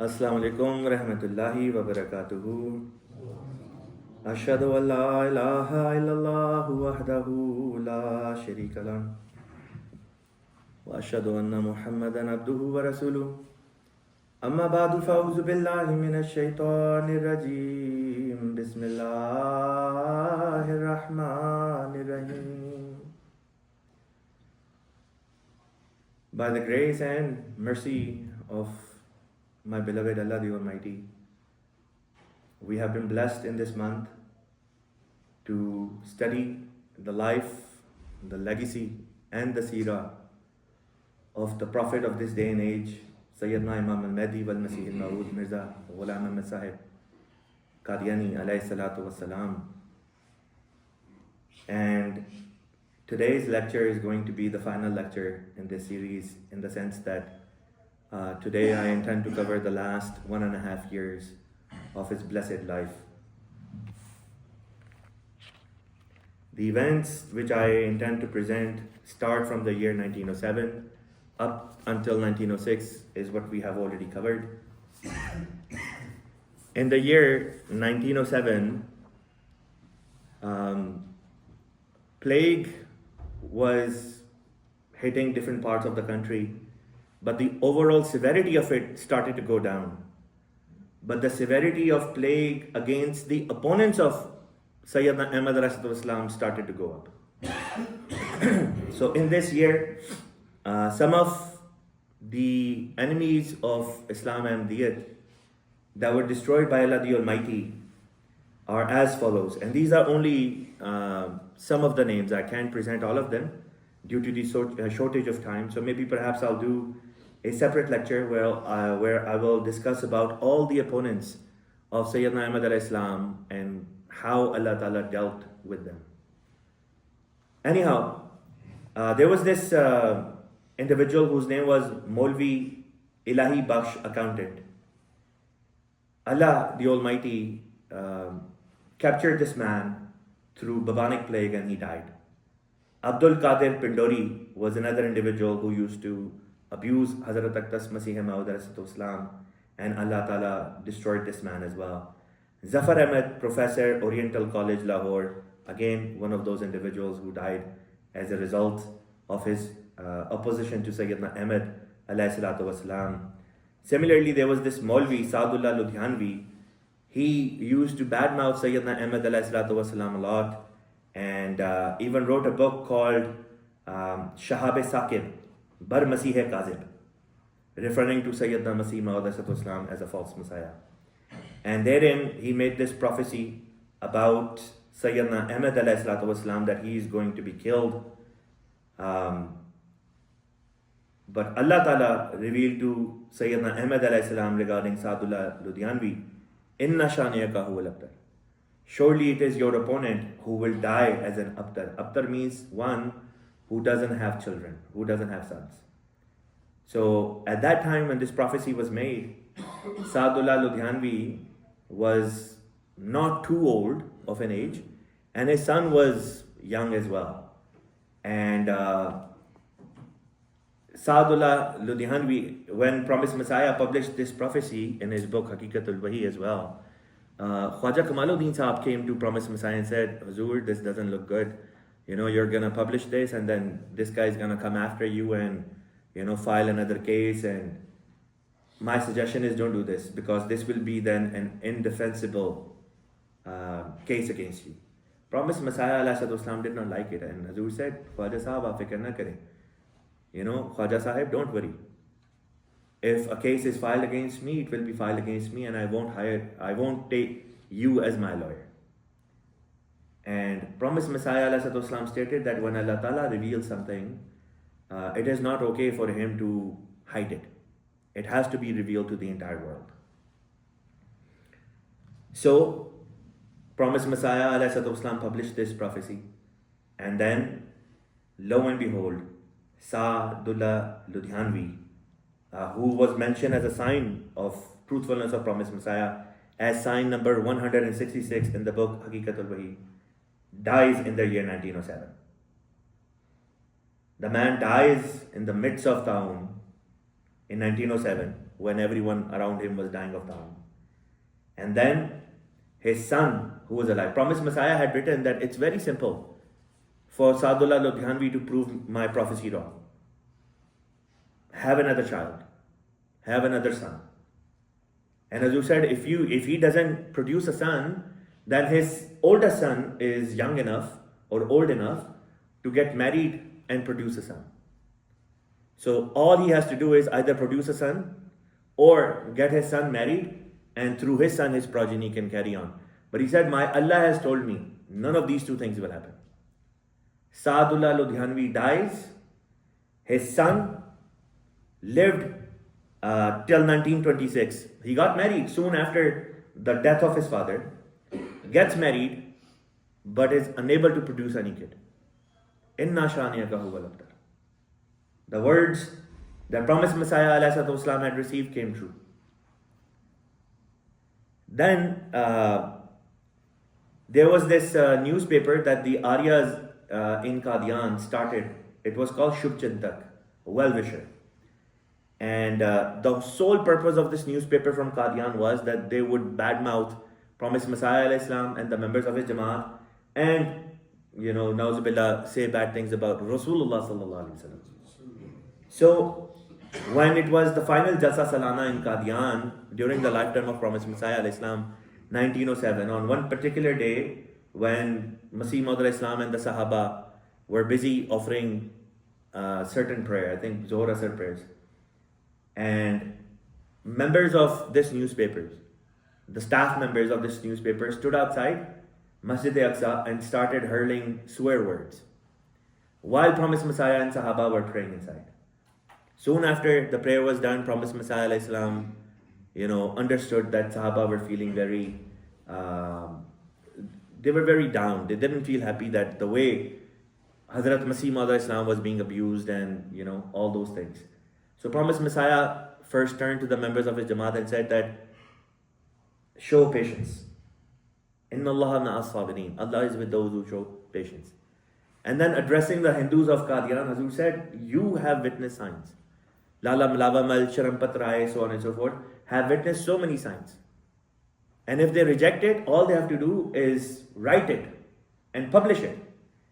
Assalamu alaikum rahmatullahi wa barakatuhu. Ashhadu an la ilaha illallah wahdahu la sharika lah. Wa ashhadu anna Muhammadan abduhu wa rasuluh. Amma ba'du fa'udhu billahi minash shaitanir rajim. Bismillahir rahmanir rahim. By the grace and mercy of my beloved Allah the Almighty, we have been blessed in this month to study the life, the legacy and the seerah of the Prophet of this day and age, Syedna Imam Mahdi wal Masih al-Mawud Mirza Ghulam Ahmad Sahib Qadiani alayhi salatu wassalam. And today's lecture is going to be the final lecture in this series, in the sense that today I intend to cover the last 1.5 years of his blessed life. The events which I intend to present start from the year 1907 up until 1906 is what we have already covered. In the year 1907, plague was hitting different parts of the country, but the overall severity of it started to go down. But the severity of plague against the opponents of Syedna Ahmad started to go up. So in this year, some of the enemies of Islam and Ahmadiyyat that were destroyed by Allah the Almighty are as follows. And these are only some of the names. I can't present all of them due to the shortage of time. So maybe perhaps I'll do a separate lecture where I will discuss about all the opponents of Syedna Ahmad al-Islam and how Allah Ta'ala dealt with them. Anyhow, there was this individual whose name was Molvi Ilahi Baksh, accountant. Allah the Almighty captured this man through bubonic plague and he died. Abdul Qadir Pindori was another individual who used to abuse Hazrat Aqdas Masih Maud Islam, and Allah Ta'ala destroyed this man as well. Zafar Ahmad, professor, Oriental College, Lahore, again one of those individuals who died as a result of his opposition to Syedna Ahmad alayhi salatu wasalam. Similarly, there was this Molvi Sa'adullah Ludhianvi. He used to badmouth Syedna Ahmad alayhi salatu wasalam a lot, and even wrote a book called Shahab Saqib Bar Masih Kazib, referring to Syedna Masih Maud Islam as a false messiah. And therein he made this prophecy about Syedna Ahmad alayhi salatu wasalam that he is going to be killed. But Allah Ta'ala revealed to Syedna Ahmad alayhi salam regarding Sa'adullah Ludhianvi, Inna shaniyaka huwal abtar. Surely it is your opponent who will die as an abtar. Abtar means one who doesn't have children, who doesn't have sons. So at that time when this prophecy was made, Sa'adullah Ludhianvi was not too old of an age, and his son was young as well. And Sa'adullah Ludhianvi, when Promised Messiah published this prophecy in his book Haqeeqatul Wahi as well, Khwaja Kamaluddin Sahab came to Promised Messiah and said, Huzur, this doesn't look good. You're gonna publish this and then this guy's gonna come after you and file another case, and my suggestion is don't do this, because this will be then an indefensible case against you. Promised Messiah ﷺ did not like it, and Hazur said, Khwaja Sahab, aap fikr na kare. Khwaja Sahib, don't worry. If a case is filed against me, it will be filed against me, and I won't take you as my lawyer. And Promised Messiah ﷺ stated that when Allah Ta'ala reveals something, it is not okay for him to hide it. It has to be revealed to the entire world. So, Promised Messiah ﷺ published this prophecy, and then, lo and behold, Sa'adullah Ludhianvi, who was mentioned as a sign of truthfulness of Promised Messiah, as sign number 166 in the book Haqeeqatul Wahi, dies in the year 1907. The man dies in the midst of town in 1907 when everyone around him was dying of taun. And then his son, who was alive, promised Messiah had written that it's very simple for Sa'adullah Ludhianvi to prove my prophecy wrong. Have another child, have another son. And as you said, if he doesn't produce a son, then his oldest son is young enough or old enough to get married and produce a son. So all he has to do is either produce a son or get his son married, and through his son his progeny can carry on. But he said, my Allah has told me none of these two things will happen. Sa'adullah Ludhianvi dies, his son lived till 1926. He got married soon after the death of his father, gets married, but is unable to produce any kid. Inna shaniyaka huwal abtar. The words that promised Messiah ﷺ had received came true. Then there was this newspaper that the Aryas in Qadian started. It was called Shubh Chintak, well-wisher. And the sole purpose of this newspaper from Qadian was that they would badmouth promised Messiah ﷺ and the members of his Jama'at, and Nauzubillah, say bad things about Rasulullah sallallahu alaihi wasallam. So when it was the final Jalsa Salana in Qadian during the lifetime of promised Messiah ﷺ, 1907, on one particular day when Masih Maud al-Islam and the Sahaba were busy offering certain prayer, I think Zohar Asr prayers, and members of this newspaper, the staff members of this newspaper, stood outside Masjid Aqsa and started hurling swear words while promised Messiah and Sahaba were praying inside. Soon after the prayer was done, promised Messiah ﷺ, understood that Sahaba were feeling very, they were very down. They didn't feel happy that the way Hazrat Masih Maud al-Islam was being abused and, all those things. So promised Messiah first turned to the members of his Jamaat and said that, show patience. Inna Allah ma'as sabirin. Allah is with those who show patience. And then addressing the Hindus of Qadian, Hazur said, you have witnessed signs. Lala Malava Mal, Sharampatrai, so on and so forth, have witnessed so many signs. And if they reject it, all they have to do is write it and publish it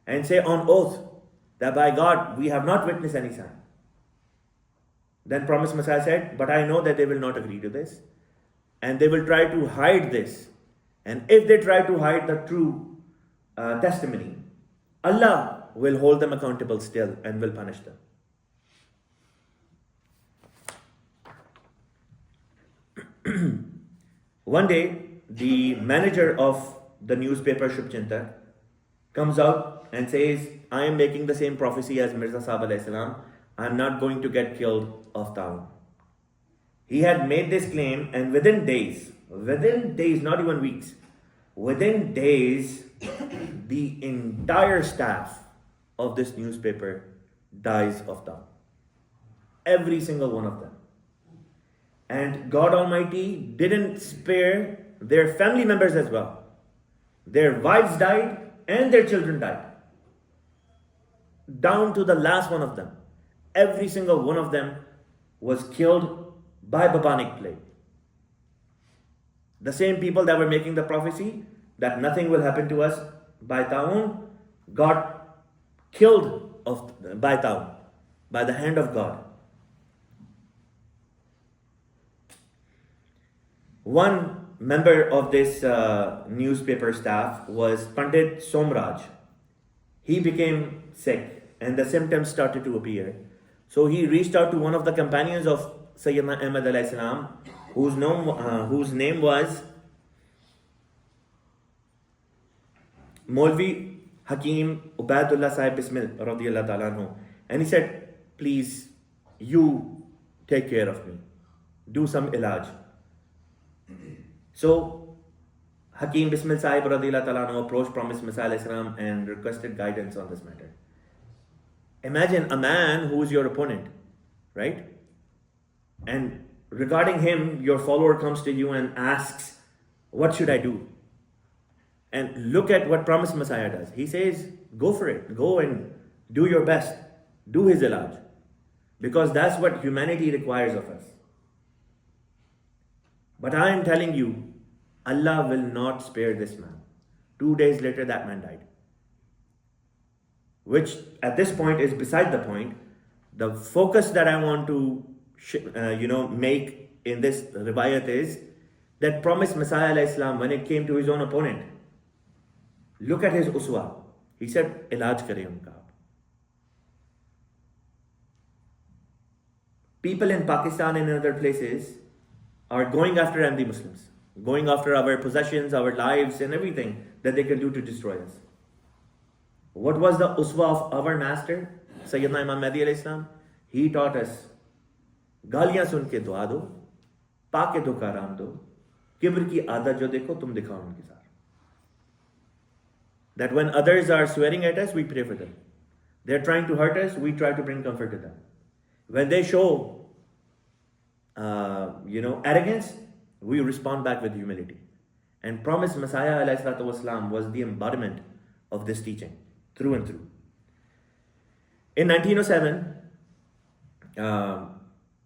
and say on oath that by God, we have not witnessed any sign. Then promised Messiah said, but I know that they will not agree to this. And they will try to hide this. And if they try to hide the true testimony, Allah will hold them accountable still and will punish them. One day, the manager of the newspaper Shubh Chintak comes out and says, I am making the same prophecy as Mirza Sahib alayhi salam. I am not going to get killed of town. He had made this claim, and within days, not even weeks, within days, the entire staff of this newspaper dies of town. Every single one of them. And God Almighty didn't spare their family members as well. Their wives died and their children died. Down to the last one of them. Every single one of them was killed by bubonic plague. The same people that were making the prophecy that nothing will happen to us by ta'un got killed by ta'un, by the hand of God. One member of this newspaper staff was Pandit Somraj. He became sick and the symptoms started to appear. So he reached out to one of the companions of Syedna Ahmad alayhi salam, whose name was Molvi Hakim Ubaidullah Sahib Bismil radiyallahu ta'ala anhu. And he said, please, you take care of me. Do some ilaj. So Hakim Bismil Sahib radiyallahu ta'ala anhu approached Promised Messiah alayhi salam and requested guidance on this matter. Imagine a man who is your opponent, right? And regarding him, your follower comes to you and asks, what should I do? And look at what Promised Messiah does. He says, go for it. Go and do your best. Do his ilaj. Because that's what humanity requires of us. But I am telling you, Allah will not spare this man. 2 days later, that man died. Which at this point is beside the point. The focus that I want to make in this riwayat is that promised Messiah alayhi salam, when it came to his own opponent, look at his uswa. He said, Ilaj kare unka. People in Pakistan and in other places are going after Ahmadi Muslims, going after our possessions, our lives, and everything that they can do to destroy us. What was the uswa of our master, Syedna Imam Mahdi alayhi salam? He taught us, गालियां सुन के दुआ दो, पाके धोखा राम दो, किब्र की आदत जो देखो तुम दिखाओ उनके साथ. That when others are swearing at us, we pray for them. They're trying to hurt us, we try to bring comfort to them. When they show, arrogance, we respond back with humility. And promised Messiah alayhi salatu wasalam was the embodiment of this teaching, through and through. In 1907,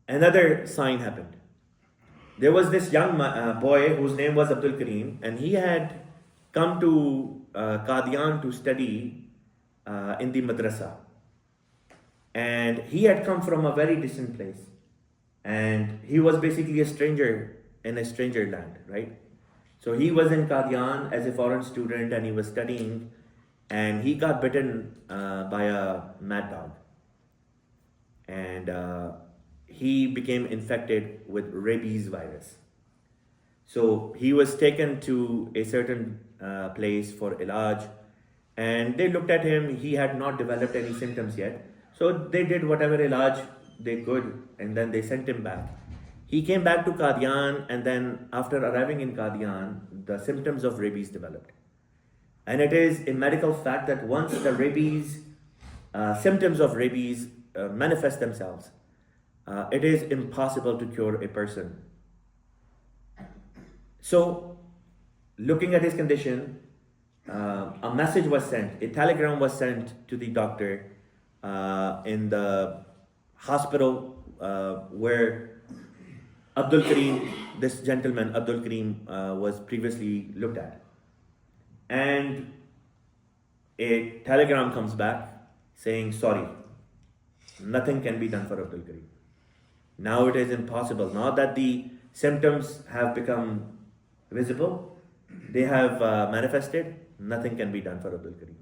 another sign happened. There was this young boy whose name was Abdul Karim, and he had come to Qadian to study in the madrasa. And he had come from a very distant place. And he was basically a stranger in a stranger land, right? So he was in Qadian as a foreign student and he was studying, and he got bitten by a mad dog. And he became infected with rabies virus. So he was taken to a certain place for ilaj, and they looked at him. He had not developed any symptoms yet. So they did whatever ilaj they could, and then they sent him back. He came back to Qadian, and then after arriving in Qadian, the symptoms of rabies developed. And it is a medical fact that once the rabies, symptoms of rabies manifest themselves, it is impossible to cure a person. So, looking at his condition, a message was sent, a telegram was sent to the doctor in the hospital where Abdul Karim, this gentleman, Abdul Karim, was previously looked at. And a telegram comes back saying, sorry, nothing can be done for Abdul Karim. Now it is impossible. Now that the symptoms have become visible, they have manifested, nothing can be done for Abdul Karim.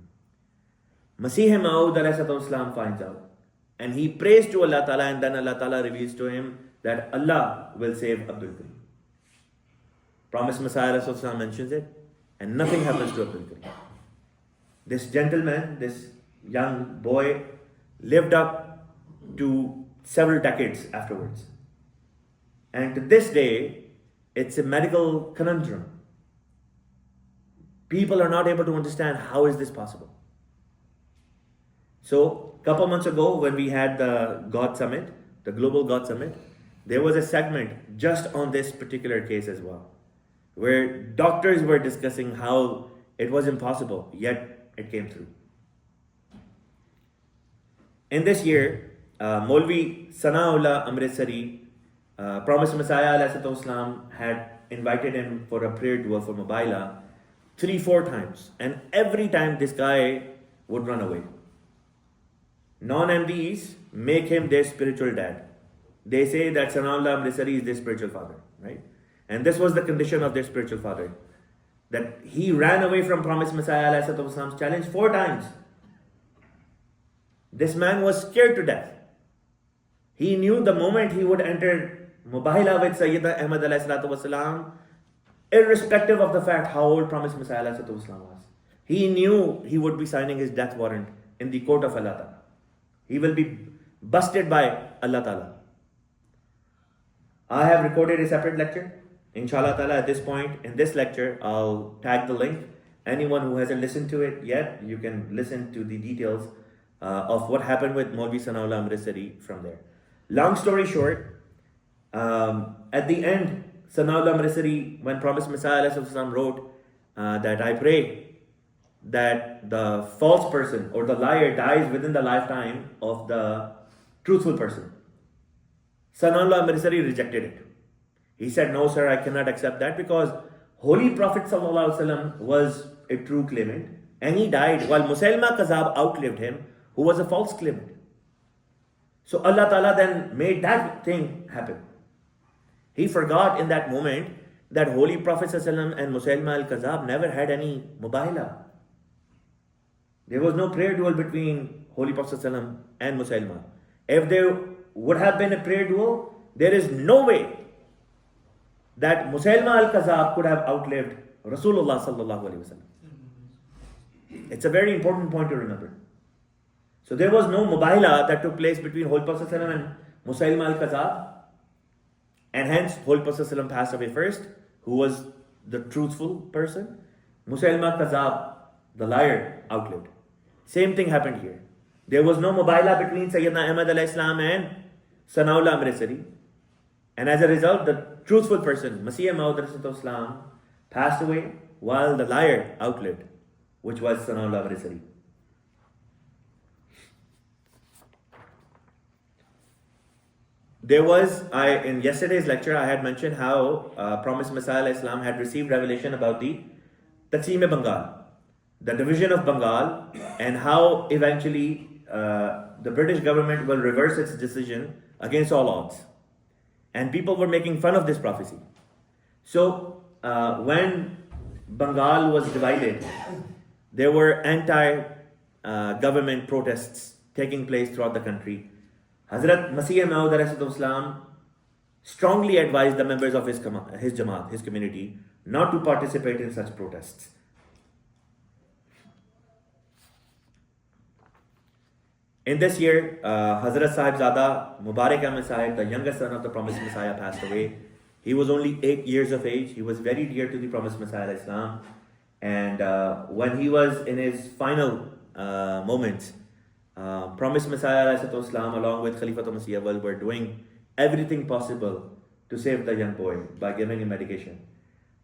Masih Maud ﷺ finds out, and he prays to Allah Ta'ala, and then Allah Ta'ala reveals to him that Allah will save Abdul Karim. Promised Messiah ﷺ mentions it, and nothing happens to Abdul Karim. This gentleman, this young boy, lived up to several decades afterwards. And to this day, it's a medical conundrum. People are not able to understand how is this possible. So, a couple months ago, when we had the God Summit, the Global God Summit, there was a segment just on this particular case as well, where doctors were discussing how it was impossible, yet it came through. In this year, Molvi Sana'ullah Amritsari, Promised Messiah ﷺ had invited him for a prayer dua for mubahila 3-4 times, and every time this guy would run away. Non-MDs make him their spiritual dad. They say that Sana'ullah Amritsari is their spiritual father, right? And this was the condition of their spiritual father, that he ran away from Promised Messiah ﷺ's challenge 4 times. This man was scared to death. He knew the moment he would enter mubahila with Syedna Ahmad ﷺ, irrespective of the fact how old Promised Messiah ﷺ was, he knew he would be signing his death warrant in the court of Allah Ta'ala. He will be busted by Allah Ta'ala. I have recorded a separate lecture. Inshallah Ta'ala, at this point, in this lecture, I'll tag the link. Anyone who hasn't listened to it yet, you can listen to the details of what happened with Molvi Sa'adullah Ludhianvi from there. Long story short, at the end, Sana'ullah Amritsari, when Promised Messiah ﷺ wrote that I pray that the false person or the liar dies within the lifetime of the truthful person, Sana'ullah Amritsari rejected it. He said, no sir, I cannot accept that, because Holy Prophet ﷺ was a true claimant, and he died while Musaylima Kazab outlived him, who was a false claimant. So Allah Ta'ala then made that thing happen. He forgot in that moment that Holy Prophet ﷺ and Musaylima al-Kazab never had any mubahila. There was no prayer duel between Holy Prophet ﷺ and Musaylima. If there would have been a prayer duel, there is no way that Musaylima al-Kazab could have outlived Rasulullah sallallahu alaihi wasallam. It's a very important point to remember. So there was no mubahila that took place between Holy Prophet ﷺ and Musaylima al-Kazab, and hence Holy Prophet ﷺ passed away first, who was the truthful person. Musaylima al-Kazab, the liar, outlived. Same thing happened here. There was no mubahila between Syedna Ahmad alayhi salam and Sana'ullah Amritsari, and as a result, the truthful person, Masih Maud Islam, passed away while the liar outlived, which was Sana'ullah Amritsari. There was, in yesterday's lecture, I had mentioned how Promised Messiah Islam had received revelation about the Taqsim-e-Bengal, the division of Bengal, and how eventually the British government will reverse its decision against all odds. And people were making fun of this prophecy. So when Bengal was divided, there were anti-government protests taking place throughout the country. Hazrat Masih Maud Islam strongly advised the members of his Jamaat, his community, not to participate in such protests. In this year, Hazrat Sahibzada Mubarak Ahmad Sahib, the youngest son of the Promised Messiah, passed away. He was only 8 years of age. He was very dear to the Promised Messiah Islam. And when he was in his final moments, Promised Messiah Islam, along with Khalifatul Masih were doing everything possible to save the young boy by giving him medication.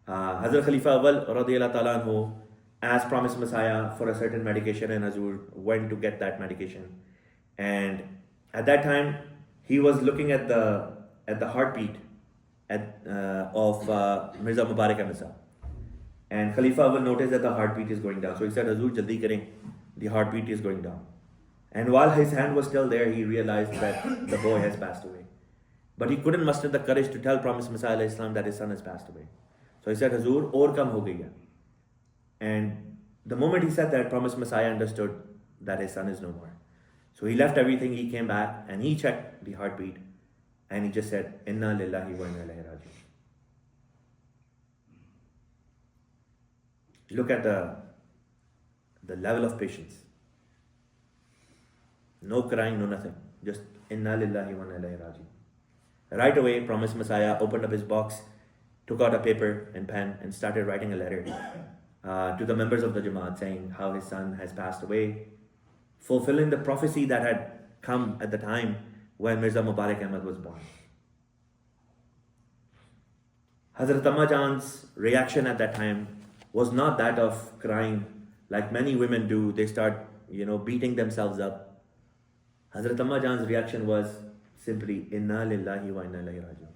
Hazrat Khalifa Awal radiyallahu ta'ala anhu asked Promised Messiah for a certain medication, and Hazur went to get that medication. And at that time, he was looking at the heartbeat of Mirza Mubarak Ahmad Sahib. And Khalifa Awal noticed that the heartbeat is going down. So he said, Hazur, jaldi karein, the heartbeat is going down. And while his hand was still there, he realized that the boy has passed away. But he couldn't muster the courage to tell Promised Messiah Islam that his son has passed away. So he said, Hazur, aur kam ho gaya. And the moment he said that, Promised Messiah understood that his son is no more. So he left everything, he came back, and he checked the heartbeat, and he just said, Inna lillahi wa inna ilaihi raji'un. Look at the level of patience. No crying, no nothing. Just Inna lillahi wa inna ilaihi raji'un. Right away, Promised Messiah opened up his box, took out a paper and pen, and started writing a letter to the members of the Jamaat saying how his son has passed away, fulfilling the prophecy that had come at the time when Mirza Mubarak Ahmad was born. Hazrat Amma Jan's reaction at that time was not that of crying like many women do. They start, beating themselves up. Hazrat Amma Jan's reaction was simply, Inna lillahi wa inna ilaihi raji'un.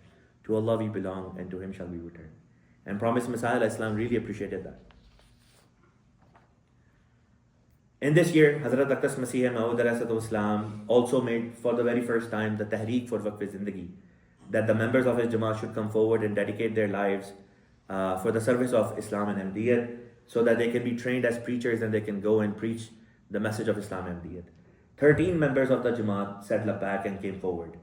To Allah we belong and to Him shall we return. And Promised Messiah Islam really appreciated that. In this year, Hazrat Aqdas Masih Maud Islam also made for the very first time the tahreek for Waqf-e-Zindagi, that the members of his Jamaat should come forward and dedicate their lives for the service of Islam and Ahmadiyyat, so that they can be trained as preachers and they can go and preach the message of Islam and Ahmadiyyat. 13 members of the Jamaat said labbaik and came forward.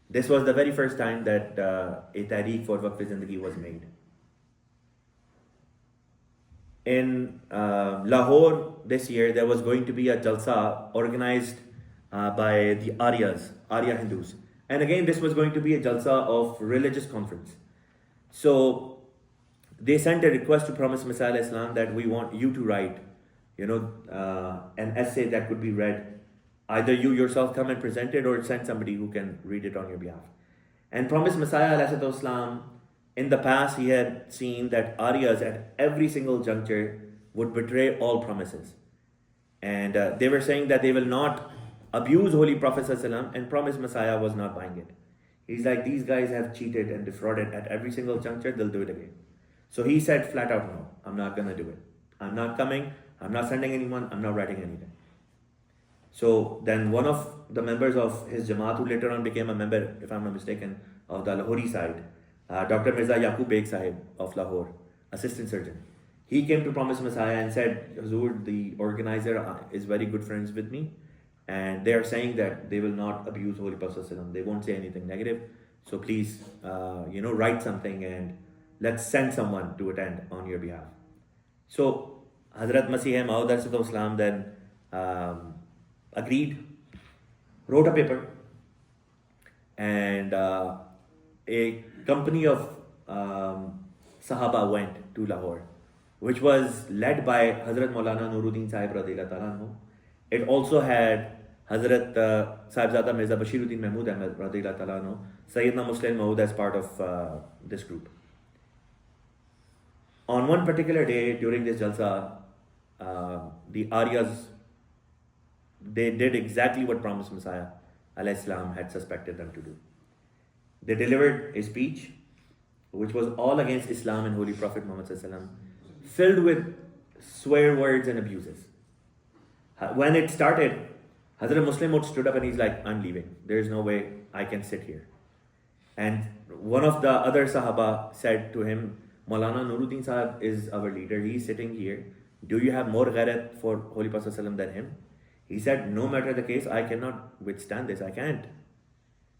This was the very first time that a tahreek for Waqf-e-Zindagi was made. In Lahore this year, there was going to be a Jalsa organized by the Arya Hindus. And again, this was going to be a Jalsa of religious conference. So they sent a request to Promised Messiah Islam that we want you to write, an essay that could be read. Either you yourself come and present it, or send somebody who can read it on your behalf. And Promised Messiah Islam, in the past, he had seen that Aryas at every single juncture would betray all promises. And they were saying that they will not abuse Holy Prophet ﷺ, and Promised Messiah was not buying it. He's like, these guys have cheated and defrauded at every single juncture, they'll do it again. So he said flat out, no, I'm not going to do it. I'm not coming, I'm not sending anyone, I'm not writing anything. So then one of the members of his Jamaat, who later on became a member, if I'm not mistaken, of the Lahori side, Dr. Mirza Yaqub Beg Sahib of Lahore, assistant surgeon, he came to Promised Messiah and said, Hazur, the organizer is very good friends with me, and they are saying that they will not abuse Holy Prophet ﷺ. They won't say anything negative. So please, write something and let's send someone to attend on your behalf. So Hazrat Masih Maud Islam then agreed, wrote a paper, and a company of Sahaba went to Lahore, which was led by Hazrat Maulana Nuruddin Sahib radhiyallahu ta'ala anhu. It also had Hazrat Sahibzada Mirza Bashiruddin Mahmud Ahmad radhiyallahu ta'ala anhu, Syedna Muslim Maud as part of this group. On one particular day during this Jalsa, the Aryas, they did exactly what Promised Messiah alayhi salam had suspected them to do. They delivered a speech which was all against Islam and Holy Prophet Muhammad sallallahu alaihi wasallam, filled with swear words and abuses. When it started, Hazrat Muslim Maud stood up and he's like, I'm leaving. There's no way I can sit here. And one of the other Sahaba said to him, Maulana Nuruddin Sahib is our leader. He's sitting here. Do you have more ghairat for Holy Prophet ﷺ than him? He said, no matter the case, I cannot withstand this. I can't.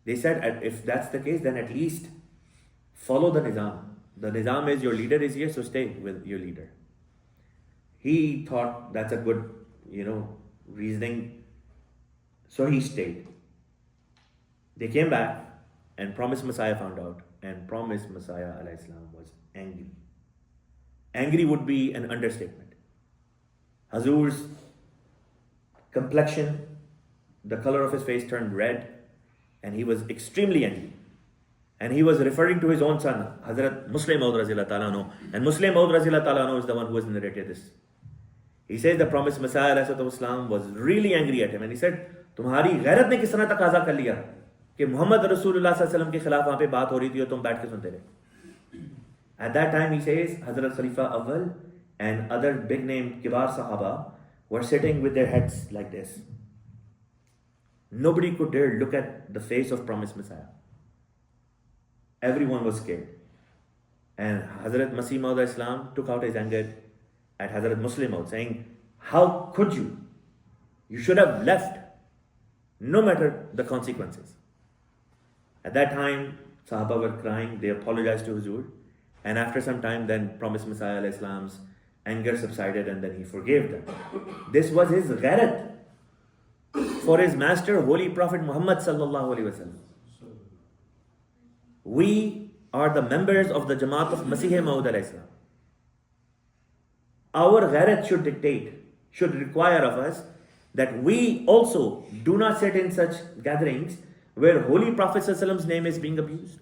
They said, if that's the case, then at least follow the Nizam. The Nizam is your leader is here, so stay with your leader. He thought that's a good, reasoning. So he stayed. They came back and Promised Messiah found out, and Promised Messiah alayhi salam was angry. Angry would be an understatement. Hazur's complexion, the color of his face turned red, and he was extremely angry. And he was referring to his own son, Hazrat Muslim Maud Razillah Ta'ala anhu. And Muslim Maud Razillah Ta'ala anhu is the one who has narrated this. He says the Promised Messiah ﷺ was really angry at him, and he said, तुम्हारी गैरत ने किस तरह तकाजा कर लिया कि मोहम्मद रसूलुल्लाह सल्लल्लाहु अलैहि वसल्लम के खिलाफ वहां पे बात हो रही थी और तुम बैठ के सुनते रहे. At that time, he says, Hazrat Khalifa Awwal and other big name Kibar Sahaba were sitting with their heads like this. Nobody could dare look at the face of Promised Messiah. Everyone was scared. And Hazrat Masih Maud Islam took out his anger at Hazrat Muslim Maud, saying, how could you? You should have left, no matter the consequences. At that time, Sahaba were crying, they apologized to Huzur. And after some time, then Promised Messiah alayhi salam's anger subsided, and then he forgave them. This was his ghairat for his master, Holy Prophet Muhammad sallallahu alaihi wasallam. We are the members of the Jamaat of Masih Maud alayhi salam. Our ghairat should dictate, should require of us that we also do not sit in such gatherings where Holy Prophet sallallahu alaihi wasallam's name is being abused,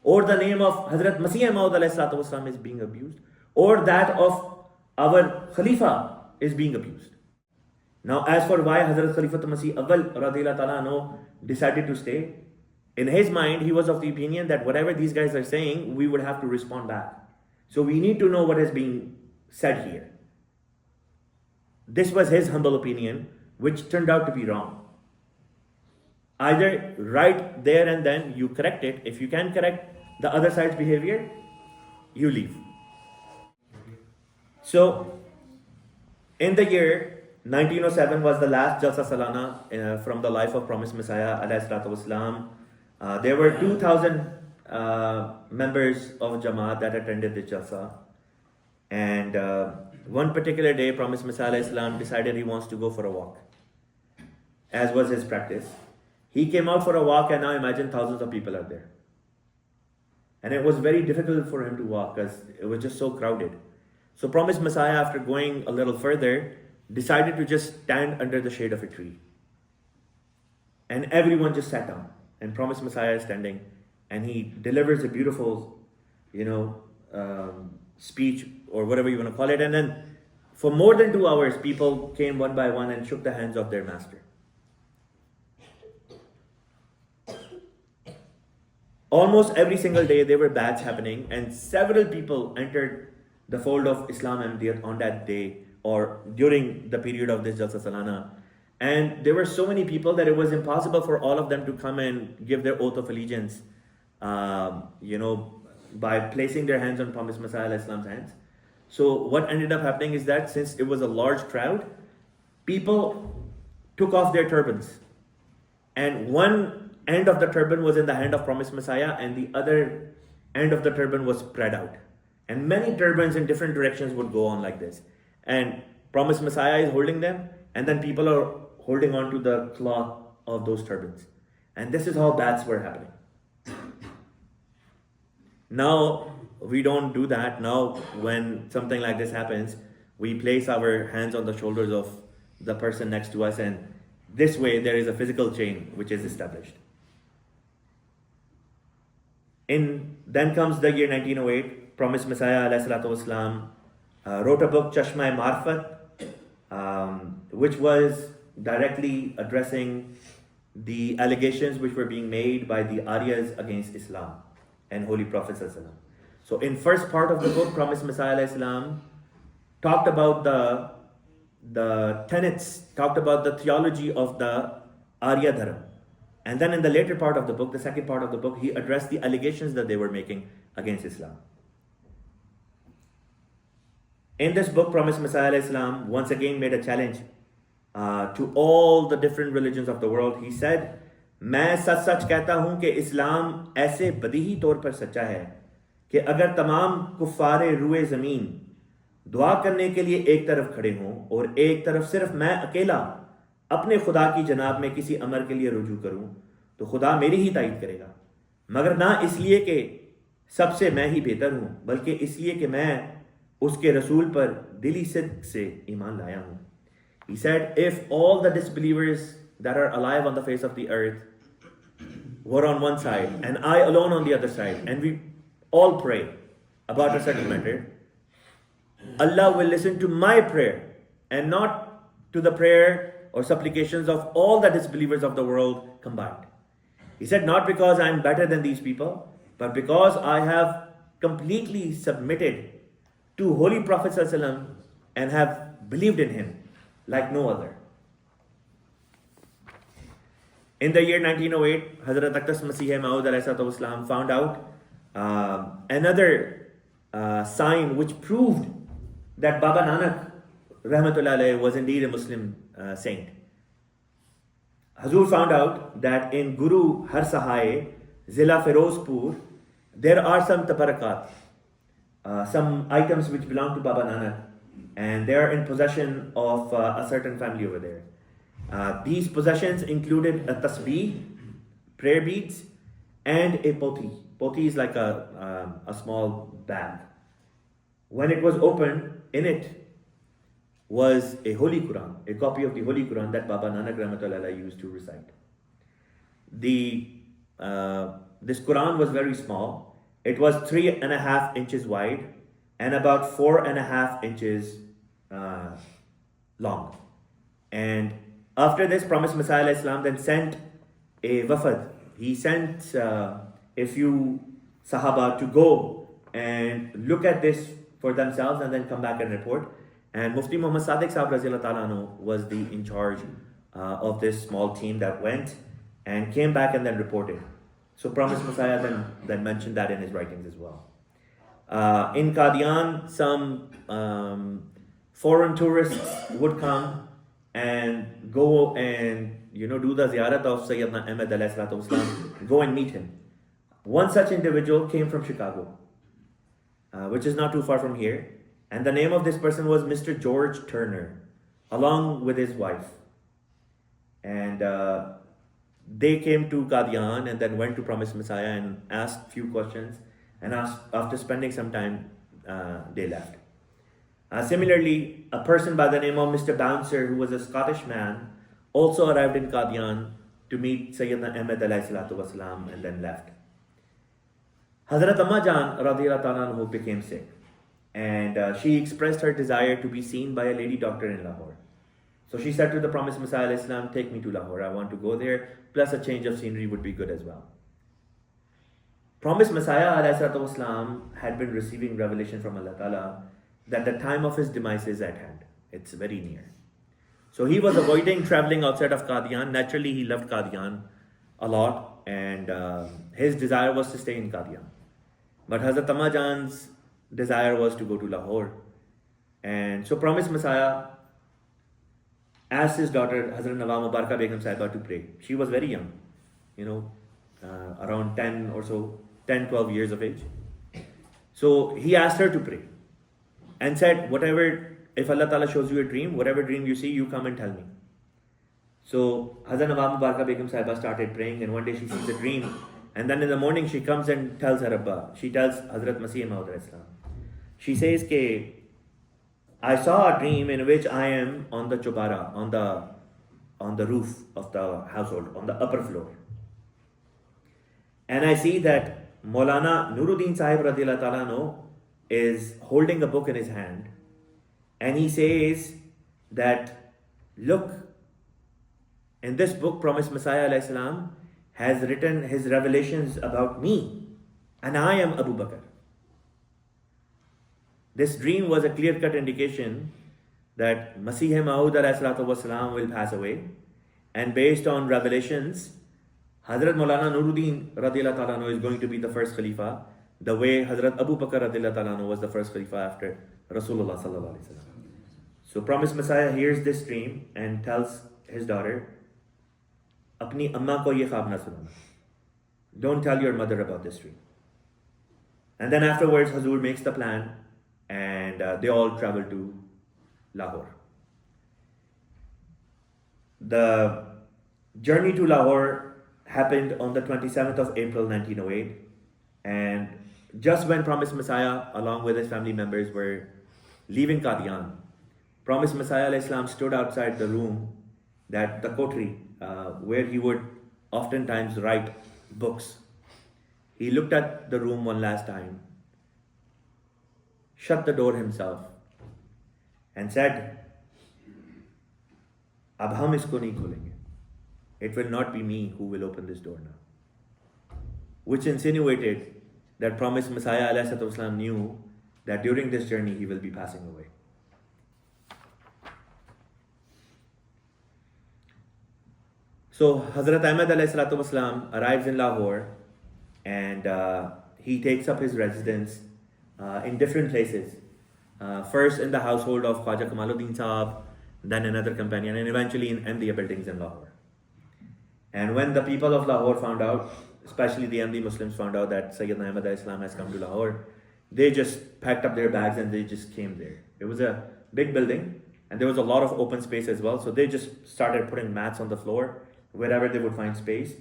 or the name of Hazrat Masih Maud alayhi salatu wasalam is being abused, or that of our Khalifa is being abused. Now, as for why Hazrat Khalifa Masih Awwal radhiyallahu ta'ala anhu decided to stay, in his mind, he was of the opinion that whatever these guys are saying, we would have to respond back. So we need to know what is being said here. This was his humble opinion, which turned out to be wrong. Either right there and then you correct it. If you can correct the other side's behavior, you leave. So, in the year 1907 was the last Jalsa Salana from the life of Promised Messiah alayhi salatu wasalam. There were 2,000 members of Jamaat that attended the Jalsa. And one particular day, Promised Messiah alayhi salam decided he wants to go for a walk, as was his practice. He came out for a walk, and now imagine thousands of people are there. And it was very difficult for him to walk because it was just so crowded. So Promised Messiah, after going a little further, decided to just stand under the shade of a tree. And everyone just sat down. And Promised Messiah is standing, and he delivers a beautiful, speech or whatever you want to call it. And then for more than 2 hours, people came one by one and shook the hands of their master. Almost every single day there were baths happening, and several people entered the fold of Islam Ahmadiyyat on that day or during the period of this Jalsa Salana. And there were so many people that it was impossible for all of them to come and give their oath of allegiance, by placing their hands on Promised Messiah Islam's hands. So what ended up happening is that since it was a large crowd, people took off their turbans. And one end of the turban was in the hand of Promised Messiah, and the other end of the turban was spread out. And many turbans in different directions would go on like this. And Promised Messiah is holding them, and then people are holding on to the cloth of those turbans. And this is how baths were happening. Now, we don't do that. Now, when something like this happens, we place our hands on the shoulders of the person next to us, and this way there is a physical chain which is established. Then comes the year 1908. Promised Messiah ﷺ wrote a book, Chashma Marfat, which was directly addressing the allegations which were being made by the Aryas against Islam and Holy Prophet ﷺ. So in first part of the book, Promised Messiah ﷺ talked about the tenets, talked about the theology of the Arya Dharma. And then in the later part of the book, the second part of the book, he addressed the allegations that they were making against Islam. In this book, Promised Messiah ﷺ once again made a challenge to all the different religions of the world. He said, मैं सच सच कहता हूँ कि इस्लाम ऐसे बदीही तौर पर सच्चा है कि अगर तमाम कुफ़ारे रुए ज़मीन दुआ करने के लिए एक तरफ खड़े हों और एक तरफ सिर्फ मैं अकेला अपने खुदा की जनाब में किसी अमर के लिए रुजू करूं, तो खुदा मेरी ही तायद करेगा, मगर ना इसलिए कि सबसे मैं ही बेहतर हूं, बल्कि इसलिए कि मैं उसके रसूल पर दिली सिद्क से ईमान लाया हूं. He said, if all the disbelievers that are alive on the face of the earth were on one side and I alone on the other side, and we all pray about a certain matter, Allah will listen to my prayer and not to the prayer or supplications of all the disbelievers of the world combined. He said, not because I am better than these people, but because I have completely submitted to Holy Prophet ﷺ and have believed in him like no other. In the year 1908, Hazrat Aqdas Masih Maud ﷺ found out another sign which proved that Baba Nanak Rahmatullah Alayhi was indeed a Muslim saint. Hazur found out that in Guru Har Sahai, Zila Ferozpur, there are some tabarakat, some items which belong to Baba Nanak, and they are in possession of a certain family over there. These possessions included a tasbih, prayer beads, and a poti. Poti is like a small bag. When it was opened, in it was a Holy Quran, a copy of the Holy Quran that Baba Nanak Rahmatullah used to recite. This Quran was very small. It was 3.5 inches wide and about 4.5 inches long. And after this, Promised Messiah Islam then sent a wafad. He sent a few Sahaba to go and look at this for themselves and then come back and report. And Mufti Muhammad Sadiq Sahib Raziyallahu Ta'ala Anhu was in charge of this small team that went and came back and then reported. So Promised Messiah then mentioned that in his writings as well. In Qadian, some foreign tourists would come and go and do the ziyarat of Syedna Ahmad alayhi salatu wasalam, go and meet him. One such individual came from Chicago, which is not too far from here. And the name of this person was Mr. George Turner, along with his wife. And they came to Qadian and then went to Promised Messiah and asked a few questions. And after spending some time, they left. Similarly, a person by the name of Mr. Bouncer, who was a Scottish man, also arrived in Qadian to meet Syedna Ahmad alayhi salatu wasalam and then left. Hazrat Amma Jan radiyallahu ta'ala anhu became sick. And she expressed her desire to be seen by a lady doctor in Lahore. So she said to the Promised Messiah ﷺ, take me to Lahore, I want to go there, plus a change of scenery would be good as well. Similarly, a person by the name of Mr. Bouncer, who was a Scottish man, also arrived in Qadian to meet Syedna Ahmad alayhi salatu wasalam and then left. Hazrat Amma Jan radiyallahu ta'ala anhu became sick. And she expressed her desire to be seen by a lady doctor in Lahore. So she said to the Promised Messiah ﷺ, take me to Lahore, I want to go there, plus a change of scenery would be good as well. Promised Messiah ﷺ had been receiving revelation from Allah Ta'ala that the time of his demise is at hand. It's very near. So he was avoiding traveling outside of Qadian. Naturally, he loved Qadian a lot, and his desire was to stay in Qadian. But Hazrat Amma Jan's desire was to go to Lahore. And so Promised Messiah asked his daughter, Hazrat Nawab Mubarakah Begum Sahiba, to pray. She was very young, around 10 or so, 10, 12 years of age. So he asked her to pray and said, if Allah Ta'ala shows you a dream, whatever dream you see, you come and tell me. So Hazrat Nawab Mubarakah Begum Sahiba started praying, and one day she sees a dream, and then in the morning she comes and tells her Abba. She tells Hazrat Masih Maud Islam. She says, I saw a dream in which I am on the chubara, on the roof of the household, on the upper floor. And I see that Maulana Nuruddin Sahib Radhiyallahu Ta'ala anhu is holding a book in his hand, and he says that, look, in this book, Promised Messiah alayhi salam has written his revelations about me, and I am Abu Bakr. This dream was a clear-cut indication that Masih Maud alayhi salatu wasalam will pass away, and based on revelations, Hazrat Maulana Nuruddin radhiyallahu ta'ala anhu is going to be the first Khalifa, the way Hazrat Abu Bakr radhiyallahu ta'ala anhu was the first Khalifa after Rasulullah sallallahu alaihi wasallam. So Promised Messiah hears this dream and tells his daughter, Apni amma ko ye khab na sunana. Don't tell your mother about this dream. And then afterwards, Hazur makes the plan, and they all travel to Lahore. The journey to Lahore happened on the 27th of April 1908, and just when Promised Messiah along with his family members were leaving Qadian, Promised Messiah alayhi salam stood outside the room, that the kotri, where he would oftentimes write books. He looked at the room one last time, shut the door himself, and said, Ab hum isko nahi khulenge. It will not be me who will open this door now. Which insinuated that Promised Messiah alayhi salatu wasalam knew that during this journey he will be passing away. So Hazrat Ahmad alayhi salatu wasalam arrives in Lahore, and he takes up his residence in different places. First in the household of Khwaja Kamaluddin Sahab, then another companion, and eventually in Ahmadiyya buildings in Lahore. And when the people of Lahore found out, especially the Ahmadi Muslims found out that Syedna Ahmad Islam has come to Lahore, they just packed up their bags and they just came there. It was a big building, and there was a lot of open space as well. So they just started putting mats on the floor wherever they would find space,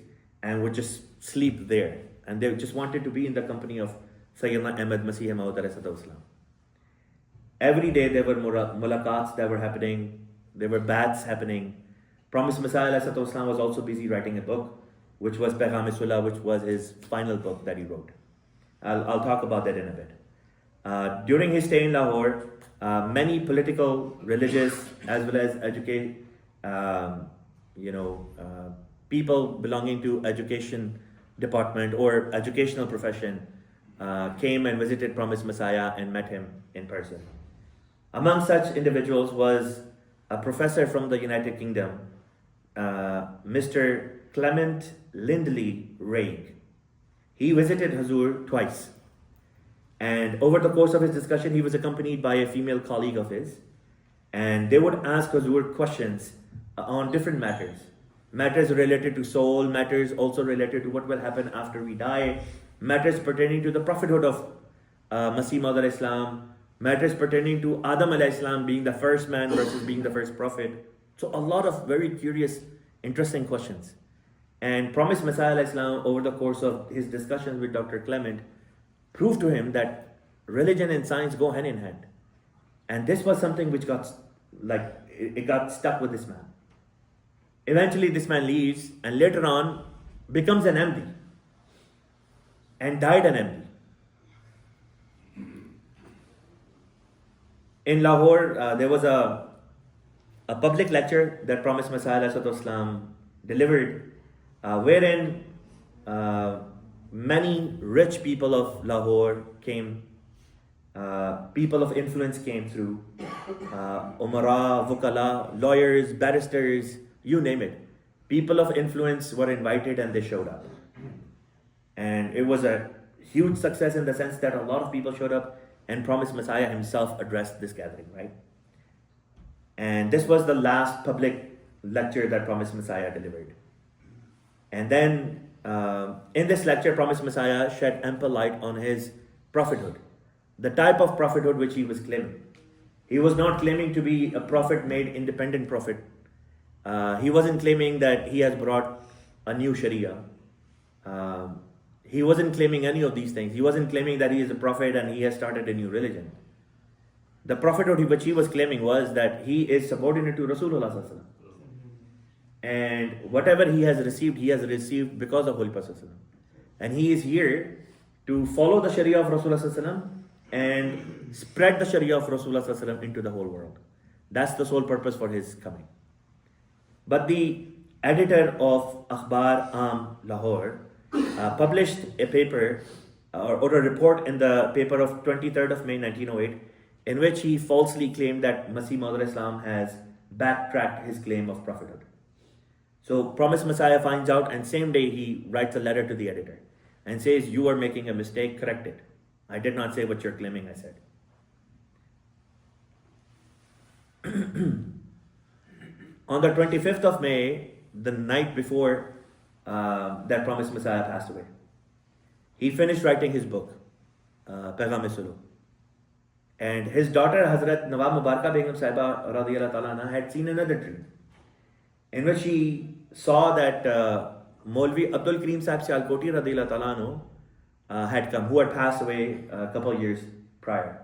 and would just sleep there. And they just wanted to be in the company of Syedna Ahmad Masih Maud alayhi Islam. Every day there were mulaqats that were happening, there were baths happening. Promised Messiah alayhi Islam was also busy writing a book, which was Paighām Suluh, which was his final book that he wrote. I'll talk about that in a bit. During his stay in Lahore, many political, religious, as well as people belonging to education department or educational profession came and visited Promised Messiah and met him in person. Among such individuals was a professor from the United Kingdom, Mr. Clement Lindley Raig. He visited Hazur twice, and over the course of his discussion, he was accompanied by a female colleague of his, and they would ask Hazur questions on different matters related to soul, matters also related to what will happen after we die, matters pertaining to the prophethood of Masih Maud alayhi Islam, matters pertaining to Adam alayhi Islam being the first man versus being the first prophet. So a lot of very curious, interesting questions. And Promised Messiah alayhi Islam, over the course of his discussions with Dr. Clement, proved to him that religion and science go hand in hand. And this was something which got stuck with this man. Eventually this man leaves, and later on becomes an MD and died an MD. In Lahore, there was a public lecture that Promised Messiah alayhi Islam delivered, wherein many rich people of Lahore came, people of influence came through, umara, vukala, lawyers, barristers, you name it. People of influence were invited and they showed up. And it was a huge success in the sense that a lot of people showed up, and Promised Messiah himself addressed this gathering, right? And this was the last public lecture that Promised Messiah delivered. And then in this lecture, Promised Messiah shed ample light on his prophethood, the type of prophethood which he was claiming. He was not claiming to be a prophet made independent prophet. He wasn't claiming that he has brought a new Sharia. He wasn't claiming any of these things. He wasn't claiming that he is a prophet and he has started a new religion. The prophethood which he was claiming was that he is subordinate to Rasulullah Sallallahu Alaihi Wasallam. And whatever he has received because of Holy Prophet Sallallahu Alaihi Wasallam. And he is here to follow the Sharia of Rasulullah Sallallahu Alaihi Wasallam and spread the Sharia of Rasulullah Sallallahu Alaihi Wasallam into the whole world. That's the sole purpose for his coming. But the editor of Akhbar Lahore published a paper or a report in the paper of 23rd of May 1908 in which he falsely claimed that Masih Maud Islam has backtracked his claim of prophethood. So Promised Messiah finds out, and same day he writes a letter to the editor and says, you are making a mistake, correct it. I did not say what you're claiming I said. On the 25th of May, the night before that Promised Messiah passed away, he finished writing his book, Paighām Suluh. And his daughter, Hazrat Nawab Mubarakah Begum Sahiba radiyallahu ta'ala anha, had seen another dream in which she saw that Molvi Abdul Karim Sahib Sialkoti radiyallahu ta'ala anhu had come, who had passed away a couple of years prior.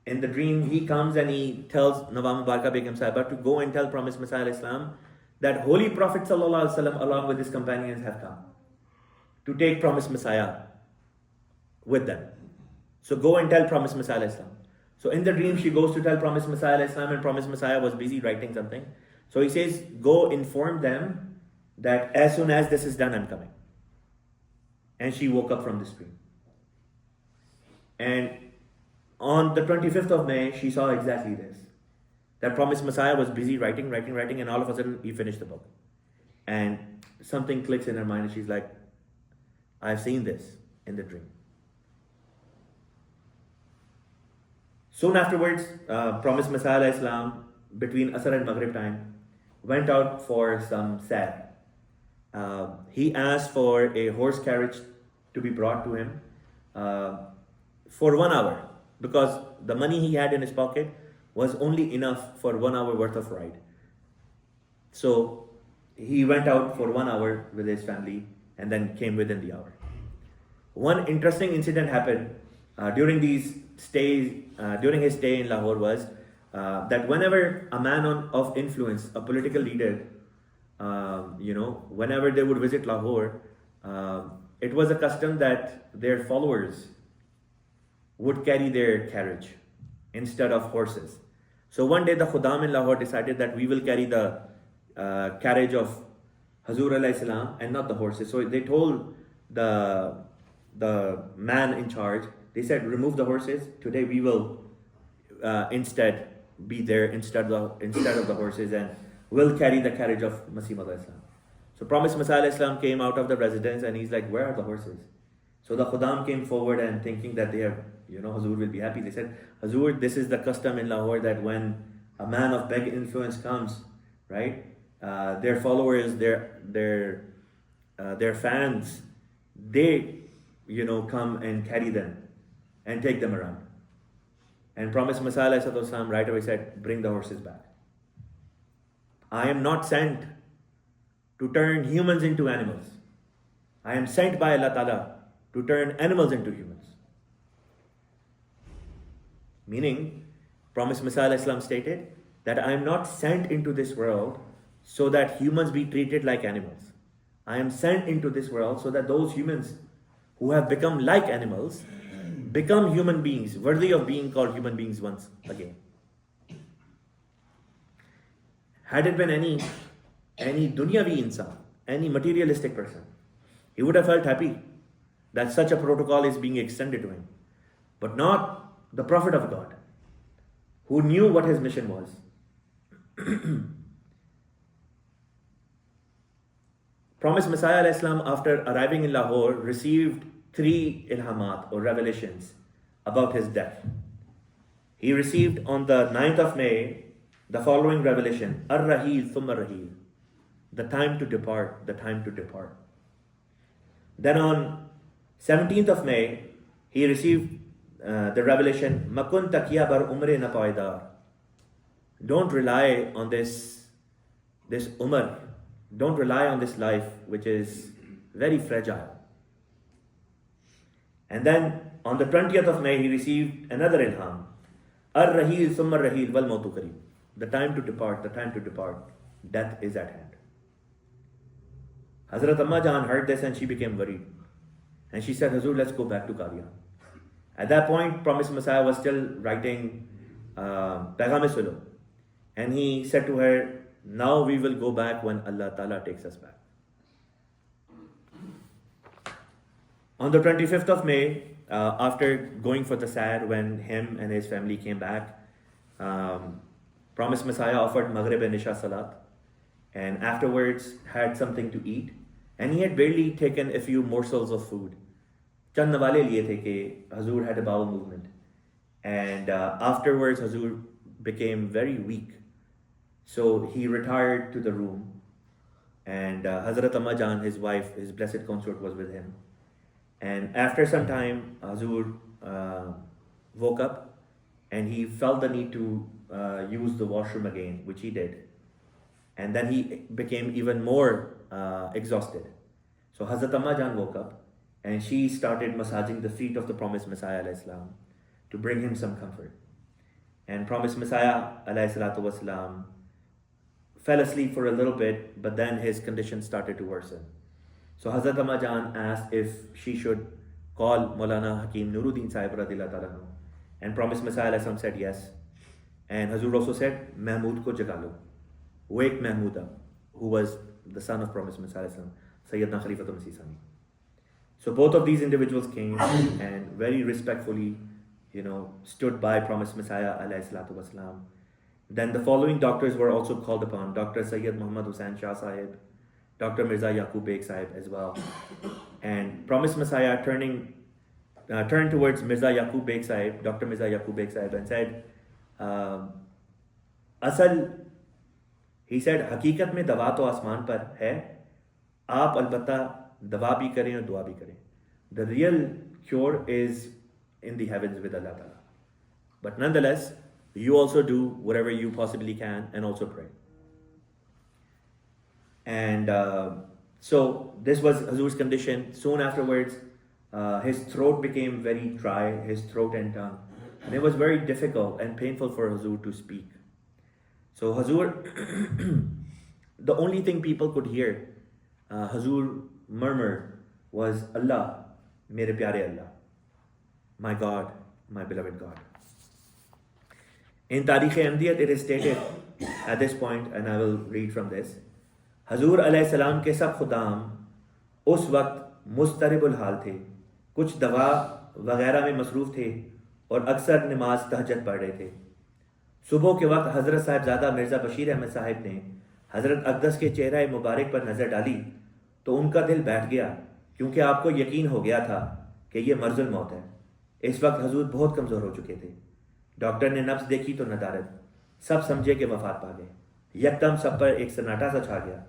In the dream, he comes and he tells Nawab Mubarakah Begum Sahiba to go and tell Promised Messiah Islam that Holy Prophet Sallallahu Alaihi Wasallam along with his companions have come to take Promised Messiah with them. So go and tell Promised Messiah Islam. So in the dream, she goes to tell Promised Messiah Islam, and Promised Messiah was busy writing something. So he says, go inform them that as soon as this is done, I'm coming. And she woke up from this dream. And on the 25th of May, she saw exactly this. That Promised Messiah was busy writing, and all of a sudden he finished the book. And something clicks in her mind and she's like, I've seen this in the dream. Soon afterwards, Promised Messiah Islam, between Asr and Maghrib time, went out for some sad. He asked for a horse carriage to be brought to him for 1 hour, because the money he had in his pocket was only enough for 1 hour worth of ride. So he went out for 1 hour with his family and then came within the hour. One interesting incident happened during his stay in Lahore was that whenever a man of influence, a political leader, whenever they would visit Lahore, it was a custom that their followers would carry their carriage instead of horses. So one day the Khuddam in Lahore decided that we will carry the carriage of Hazur alayhi salam and not the horses. So they told the man in charge, they said, remove the horses. Today we will instead be there instead of the horses, and will carry the carriage of Masih Maud Islam. So Promised Messiah Islam came out of the residence and he's like, where are the horses? So the Khuddam came forward and thinking that they have, Hazur will be happy. They said, Hazur, this is the custom in Lahore that when a man of big influence comes, right, their followers, their fans, they, come and carry them and take them around. And Promised Messiah Islam right away said, bring the horses back. I am not sent to turn humans into animals. I am sent by Allah Ta'ala to turn animals into humans. Meaning, Promised Messiah Islam stated that I am not sent into this world so that humans be treated like animals. I am sent into this world so that those humans who have become like animals become human beings, worthy of being called human beings once again. Had it been any dunyavi insan, any materialistic person, he would have felt happy that such a protocol is being extended to him, but not the Prophet of God, who knew what his mission was. Promised Messiah alayhi salam, after arriving in Lahore, received 3 ilhamat or revelations about his death. He received on the 9th of May the following revelation: Ar-Rahil thumma Rahil, the time to depart, the time to depart. Then on 17th of May, he received the revelation: Makun takiya bar umre na paidar. Don't rely on this umr. Don't rely on this life, which is very fragile. And then on the 20th of May, he received another ilham: Ar-Rahil thumma Rahil wal mautu qareeb. The time to depart, the time to depart. Death is at hand. Hazrat Amma Jahan heard this and she became worried. And she said, Hazur, let's go back to Qadian. At that point, Promised Messiah was still writing Paighām Suluh. And he said to her, now we will go back when Allah Ta'ala takes us back. On the 25th of May, after going for the Sayr, when him and his family came back, Promised Messiah offered Maghrib and Isha Salat, and afterwards had something to eat. And he had barely taken a few morsels of food. Chand nawale liye the ke Hazur had a bowel movement. And afterwards Hazur became very weak. So he retired to the room. And Hazrat Amma Jahan, his wife, his blessed consort, was with him. And after some time, Hazur woke up and he felt the need to use the washroom again, which he did. And then he became even more exhausted. So Hazrat Amma Jahan woke up and she started massaging the feet of the Promised Messiah alayhi salam to bring him some comfort. And Promised Messiah alayhi salatu wasalam fell asleep for a little bit, but then his condition started to worsen. So Hazrat Amma Jahan asked if she should call Maulana Hakim Nuruddin Sahib radhiyallahu ta'ala anhu. And Promised Messiah alayhi salam said yes. And Hazur also said, Mahmud ko jaga lo. Wake Mahmud up, who was the son of Promised Messiah alayhi salam, Syedna Khalifatul Masih Sani. So both of these individuals came and very respectfully, stood by Promised Messiah alayhi salatu wasalam. Then the following doctors were also called upon: Dr. Sayyid Muhammad Hussain Shah Sahib, Dr. Mirza Yaqub Beg Sahib as well. And Promised Messiah turned towards Mirza Yaqub Beg Sahib, Dr. Mirza Yaqub Beg Sahib, and said, he said, हकीकत में दवा तो आसमान पर है, आप अलबत्ता दवा भी करें और दुआ भी करें. The real cure is in the heavens with Allah Ta'ala. But nonetheless, you also do whatever you possibly can and also pray. And so this was Hazur's condition. Soon afterwards, his throat became very dry, his throat and tongue. And it was very difficult and painful for Hazur to speak. So Hazur, the only thing people could hear Hazur murmur was, Allah, mere pyare Allah, my God, my beloved God. In Tarikh Ahmadiyat it is stated at this point, and I will read from this, Hazur alayhi salam ke sab khudam us waqt mustaribul hal the, kuch dawa वगैरह में मसरूफ़ थे और अक्सर नमाज तहज्जुद पढ़ रहे थे. सुबह के वक्त हज़रत साहिबजादा मिर्ज़ा बशीर अहमद साहिब ने हज़रत अक़दस के चेहरे मुबारक पर नज़र डाली तो उनका दिल बैठ गया, क्योंकि आपको यकीन हो गया था कि ये मर्ज़ुल मौत है. इस वक्त हजूर बहुत कमज़ोर हो चुके थे. डॉक्टर ने नब्ज़ देखी तो नदारत, सब समझे कि वफ़ात पा गए. यकदम सब पर एक सन्नाटा सा छा गया,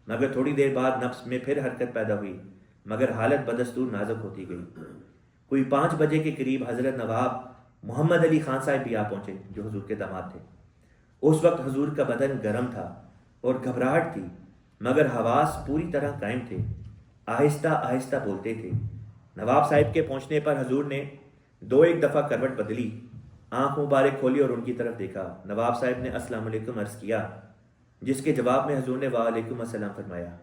मगर थोड़ी देर बाद नफ्स में फिर हरकत पैदा हुई, मगर हालत बदस्तूर नाजुक होती गई. कोई 5 बजे के करीब हज़रत नवाब मोहम्मद अली खान साहब भी आ पहुँचे, जो हजूर के दामाद थे. उस वक्त हजूर का बदन गर्म था और घबराहट थी, मगर हवास पूरी तरह कायम थे. आहिस्ता आहिस्ता बोलते थे. नवाब साहब के पहुँचने पर हजूर ने 2-1 दफ़ा करवट बदली, आँख मुबारक खोली और उनकी तरफ देखा. नवाब साहब ने अस्सलाम वालेकुम अर्ज़ किया, जिसके जवाब में हजूर ने वालेकुम अस्सलाम फरमाया.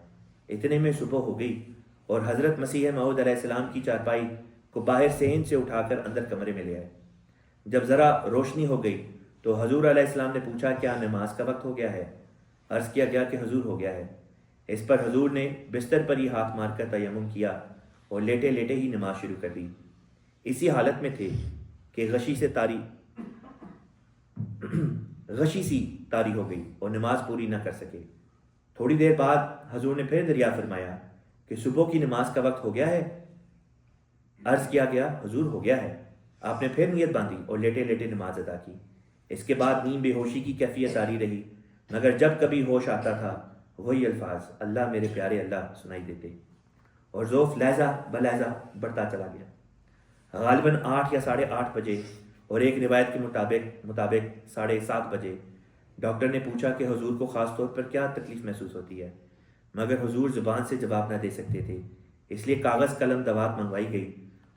इतने में सुबह हो गई और हज़रत मसीह मऊद अलैहिस्सलाम की चारपाई को बाहर सेहन से उठाकर अंदर कमरे में ले आए. जब ज़रा रोशनी हो गई तो हजूर अलैहिस्सलाम ने पूछा, क्या नमाज का वक्त हो गया है? अर्ज़ किया गया कि हजूर हो गया है. इस पर हजूर ने बिस्तर पर ही हाथ मारकर तयम्मुम किया اور لیٹے لیٹے ہی نماز شروع کر دی۔ اسی حالت میں تھے کہ غشی سی طاری ہو گئی اور نماز پوری نہ کر سکے۔ تھوڑی دیر بعد حضور نے پھر دریافت فرمایا کہ صبح کی نماز کا وقت ہو گیا ہے؟ عرض کیا گیا حضور ہو گیا ہے۔ آپ نے پھر نیت باندھی اور لیٹے لیٹے نماز ادا کی۔ اس کے بعد نیم بے ہوشی کی کیفیت جاری رہی، مگر جب کبھی ہوش آتا تھا وہی الفاظ اللہ میرے پیارے اللہ سنائی دیتے، اور ذوف لہجہ بلہجہ بڑھتا چلا گیا۔ غالباً 8 یا 8:30 بجے اور ایک روایت کے مطابق 7:30 بجے ڈاکٹر نے پوچھا کہ حضور کو خاص طور پر کیا تکلیف محسوس ہوتی ہے، مگر حضور زبان سے جواب نہ دے سکتے تھے، اس لیے کاغذ قلم دوات منگوائی گئی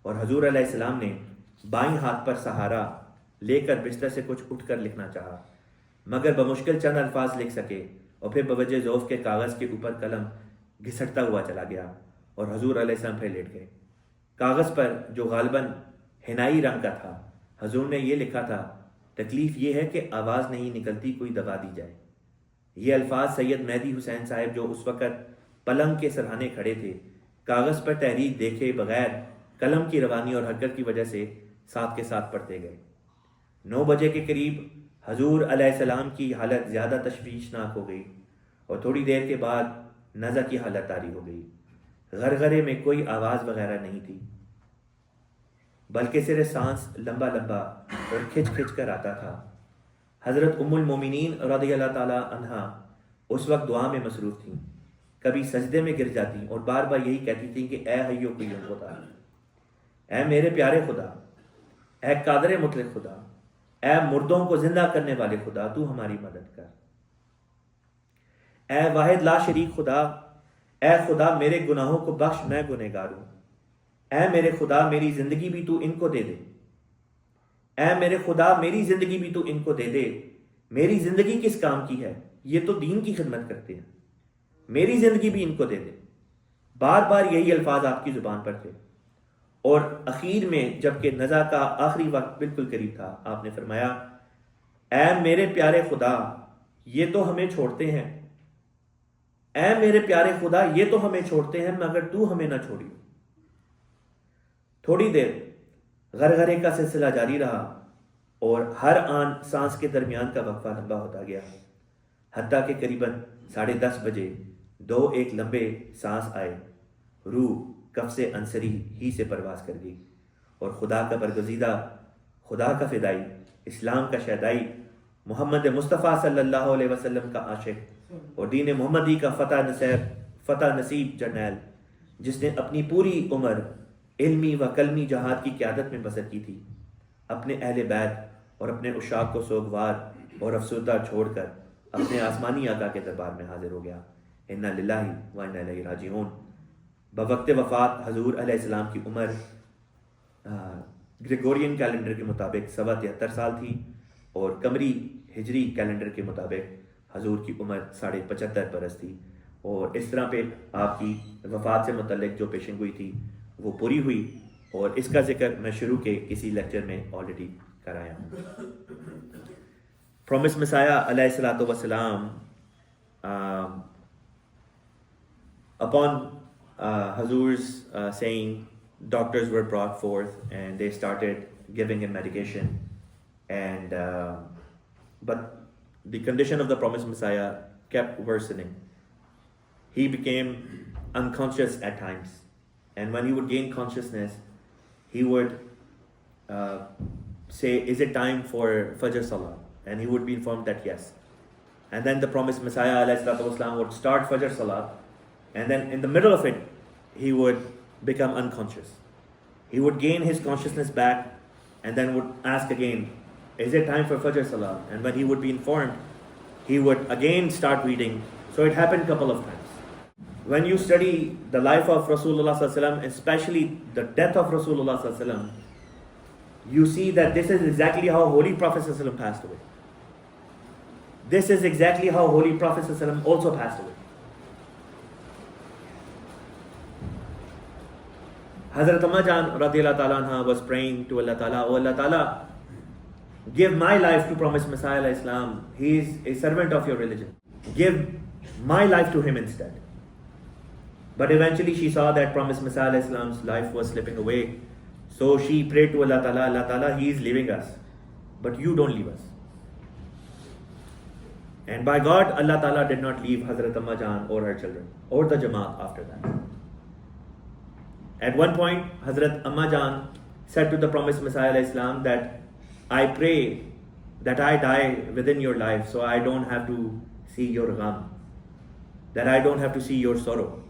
اور حضور علیہ السلام نے بائیں ہاتھ پر سہارا لے کر بستر سے کچھ اٹھ کر لکھنا چاہا، مگر بمشکل چند الفاظ لکھ سکے اور پھر بوجہ ذوف کے کاغذ کے اوپر قلم گھسٹتا ہوا چلا گیا اور حضور علیہ السلام پھر لیٹ گئے۔ کاغذ پر جو غالباً حنائی رنگ کا تھا حضور نے یہ لکھا تھا تکلیف یہ ہے کہ آواز نہیں نکلتی، کوئی دوا دی جائے۔ یہ الفاظ سید مہدی حسین صاحب جو اس وقت پلنگ کے سرہانے کھڑے تھے کاغذ پر تحریک دیکھے بغیر قلم کی روانی اور حرکت کی وجہ سے ساتھ کے ساتھ پڑھتے گئے۔ 9 بجے کے قریب حضور علیہ السلام کی حالت زیادہ تشویشناک ہو گئی اور تھوڑی دیر کے بعد نزع کی حالت طاری ہو گئی۔ غرغرے میں کوئی آواز وغیرہ نہیں تھی، بلکہ صرف سانس لمبا لمبا اور کھچ کھچ کر آتا تھا۔ حضرت ام المومنین رضی اللہ تعالی عنہا اس وقت دعا میں مصروف تھیں، کبھی سجدے میں گر جاتی اور بار بار یہی کہتی تھیں کہ اے حیو قیوم خدا، اے میرے پیارے خدا، اے قادر مطلق خدا، اے مردوں کو زندہ کرنے والے خدا، تو ہماری مدد کر۔ اے واحد لا شریک خدا، اے خدا میرے گناہوں کو بخش، میں گنہگار ہوں۔ اے میرے خدا میری زندگی بھی تو ان کو دے دے، اے میرے خدا میری زندگی بھی تو ان کو دے دے۔ میری زندگی کس کام کی ہے، یہ تو دین کی خدمت کرتے ہیں، میری زندگی بھی ان کو دے دے۔ بار بار یہی الفاظ آپ کی زبان پر تھے، اور اخیر میں جب کہ نزع کا آخری وقت بالکل قریب تھا آپ نے فرمایا اے میرے پیارے خدا یہ تو ہمیں چھوڑتے ہیں، اے میرے پیارے خدا یہ تو ہمیں چھوڑتے ہیں مگر تو ہمیں نہ چھوڑی۔ تھوڑی دیر غرغرے کا سلسلہ جاری رہا اور ہر آن سانس کے درمیان کا وقفہ لمبا ہوتا گیا، حتیٰ کہ قریباً 10:30 بجے ایک لمبے سانس آئے، روح کف سے انصری ہی سے پرواز کر گئی، اور خدا کا برگزیدہ، خدا کا فدائی، اسلام کا شہدائی، محمد مصطفیٰ صلی اللہ علیہ وسلم کا عاشق اور دین محمدی کا فتح نصیب جرنیل، جس نے اپنی پوری عمر علمی و قلمی جہاد کی قیادت میں بسر کی تھی، اپنے اہل بیت اور اپنے عشاق کو سوگوار اور افسردہ چھوڑ کر اپنے آسمانی آقا کے دربار میں حاضر ہو گیا۔ انا للہ و انا الیہ راجعون۔ بوقت وفات حضور علیہ السلام کی عمر گریگورین کیلنڈر کے مطابق 73 سال تھی، اور قمری ہجری کیلنڈر کے مطابق حضور کی عمر 75.5 برس تھی، اور اس طرح پہ آپ کی وفات سے متعلق جو پیشن گوئی تھی وہ پوری ہوئی، اور اس کا ذکر میں شروع کے کسی لیکچر میں آلریڈی کرایا ہوں۔ پرومس مسیح علیہ الصلوۃ والسلام upon Hazur's saying, doctors were brought forth and they started giving him medication, and but the condition of the promised Messiah kept worsening. He became unconscious at times, and when he would gain consciousness, he would say, is it time for Fajr Salah? And he would be informed that yes. And then the promised Messiah alayhi salatu wasalam would start Fajr Salah, and then in the middle of it, he would become unconscious. He would gain his consciousness back and then would ask again, is it time for Fajr Salah? And when he would be informed, he would again start reading. So it happened a couple of times. When you study the life of Rasulullah sallallahu alaihi wasallam, especially the death of Rasulullah sallallahu alaihi wasallam, you see that this is exactly how Holy Prophet sallallahu alaihi wasallam passed away. This is exactly how Holy Prophet sallallahu alaihi wasallam also passed away. Hazrat Amma Jan radiyallahu ta'ala anha was praying to Allah Ta'ala, oh Allah Ta'ala, give my life to promised Messiah alayhi salam. He is a servant of your religion. Give my life to him instead. But eventually she saw that promised Messiah alayhi salam's life was slipping away. So she prayed to Allah Ta'ala, he is leaving us, but you don't leave us. And by God, Allah Ta'ala did not leave Hazrat Amma Jan or her children, or the Jamaat after that. At one point, Hazrat Amma Jan said to the promised Messiah alayhi salam that I pray that I die within your life so I don't have to see your gham, that I don't have to see your sorrow.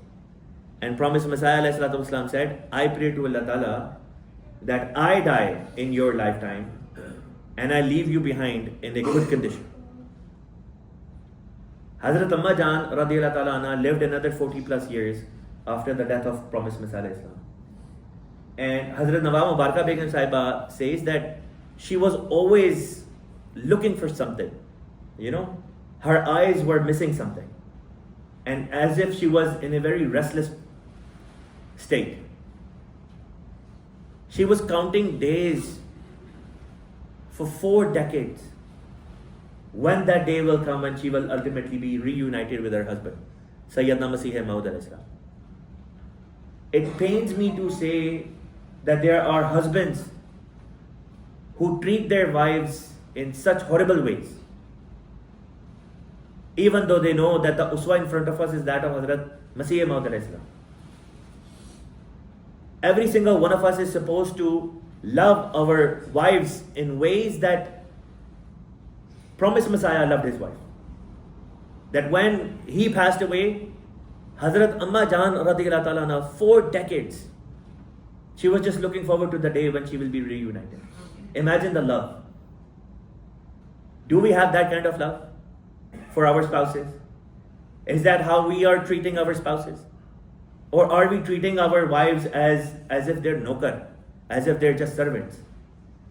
And promised Messiah alayhi salatu wasalam said, I pray to Allah Ta'ala that I die in your lifetime and I leave you behind in a good condition. Hazrat Amma Jan radiyallahu ta'ala anha lived another 40 plus years after the death of promised Messiah alayhi salam. And Hazrat Nawab Mubaraka Begum Sahiba says that she was always looking for something, her eyes were missing something, and as if she was in a very restless state. She was counting days for 4 decades when that day will come and she will ultimately be reunited with her husband, Syedna Masih Maud alayhi salam. It pains me to say that there are husbands who treat their wives in such horrible ways, even though they know that the uswa in front of us is that of Hazrat Masih Maud alayhi salam. Every single one of us is supposed to love our wives in ways that promised Messiah loved his wife. That when he passed away, Hazrat Amma Jan radiyallahu ta'ala anha, 4 decades, she was just looking forward to the day when she will be reunited. Imagine the love. Do we have that kind of love for our spouses? Is that how we are treating our spouses? Or are we treating our wives as if they're nokar, as if they're just servants?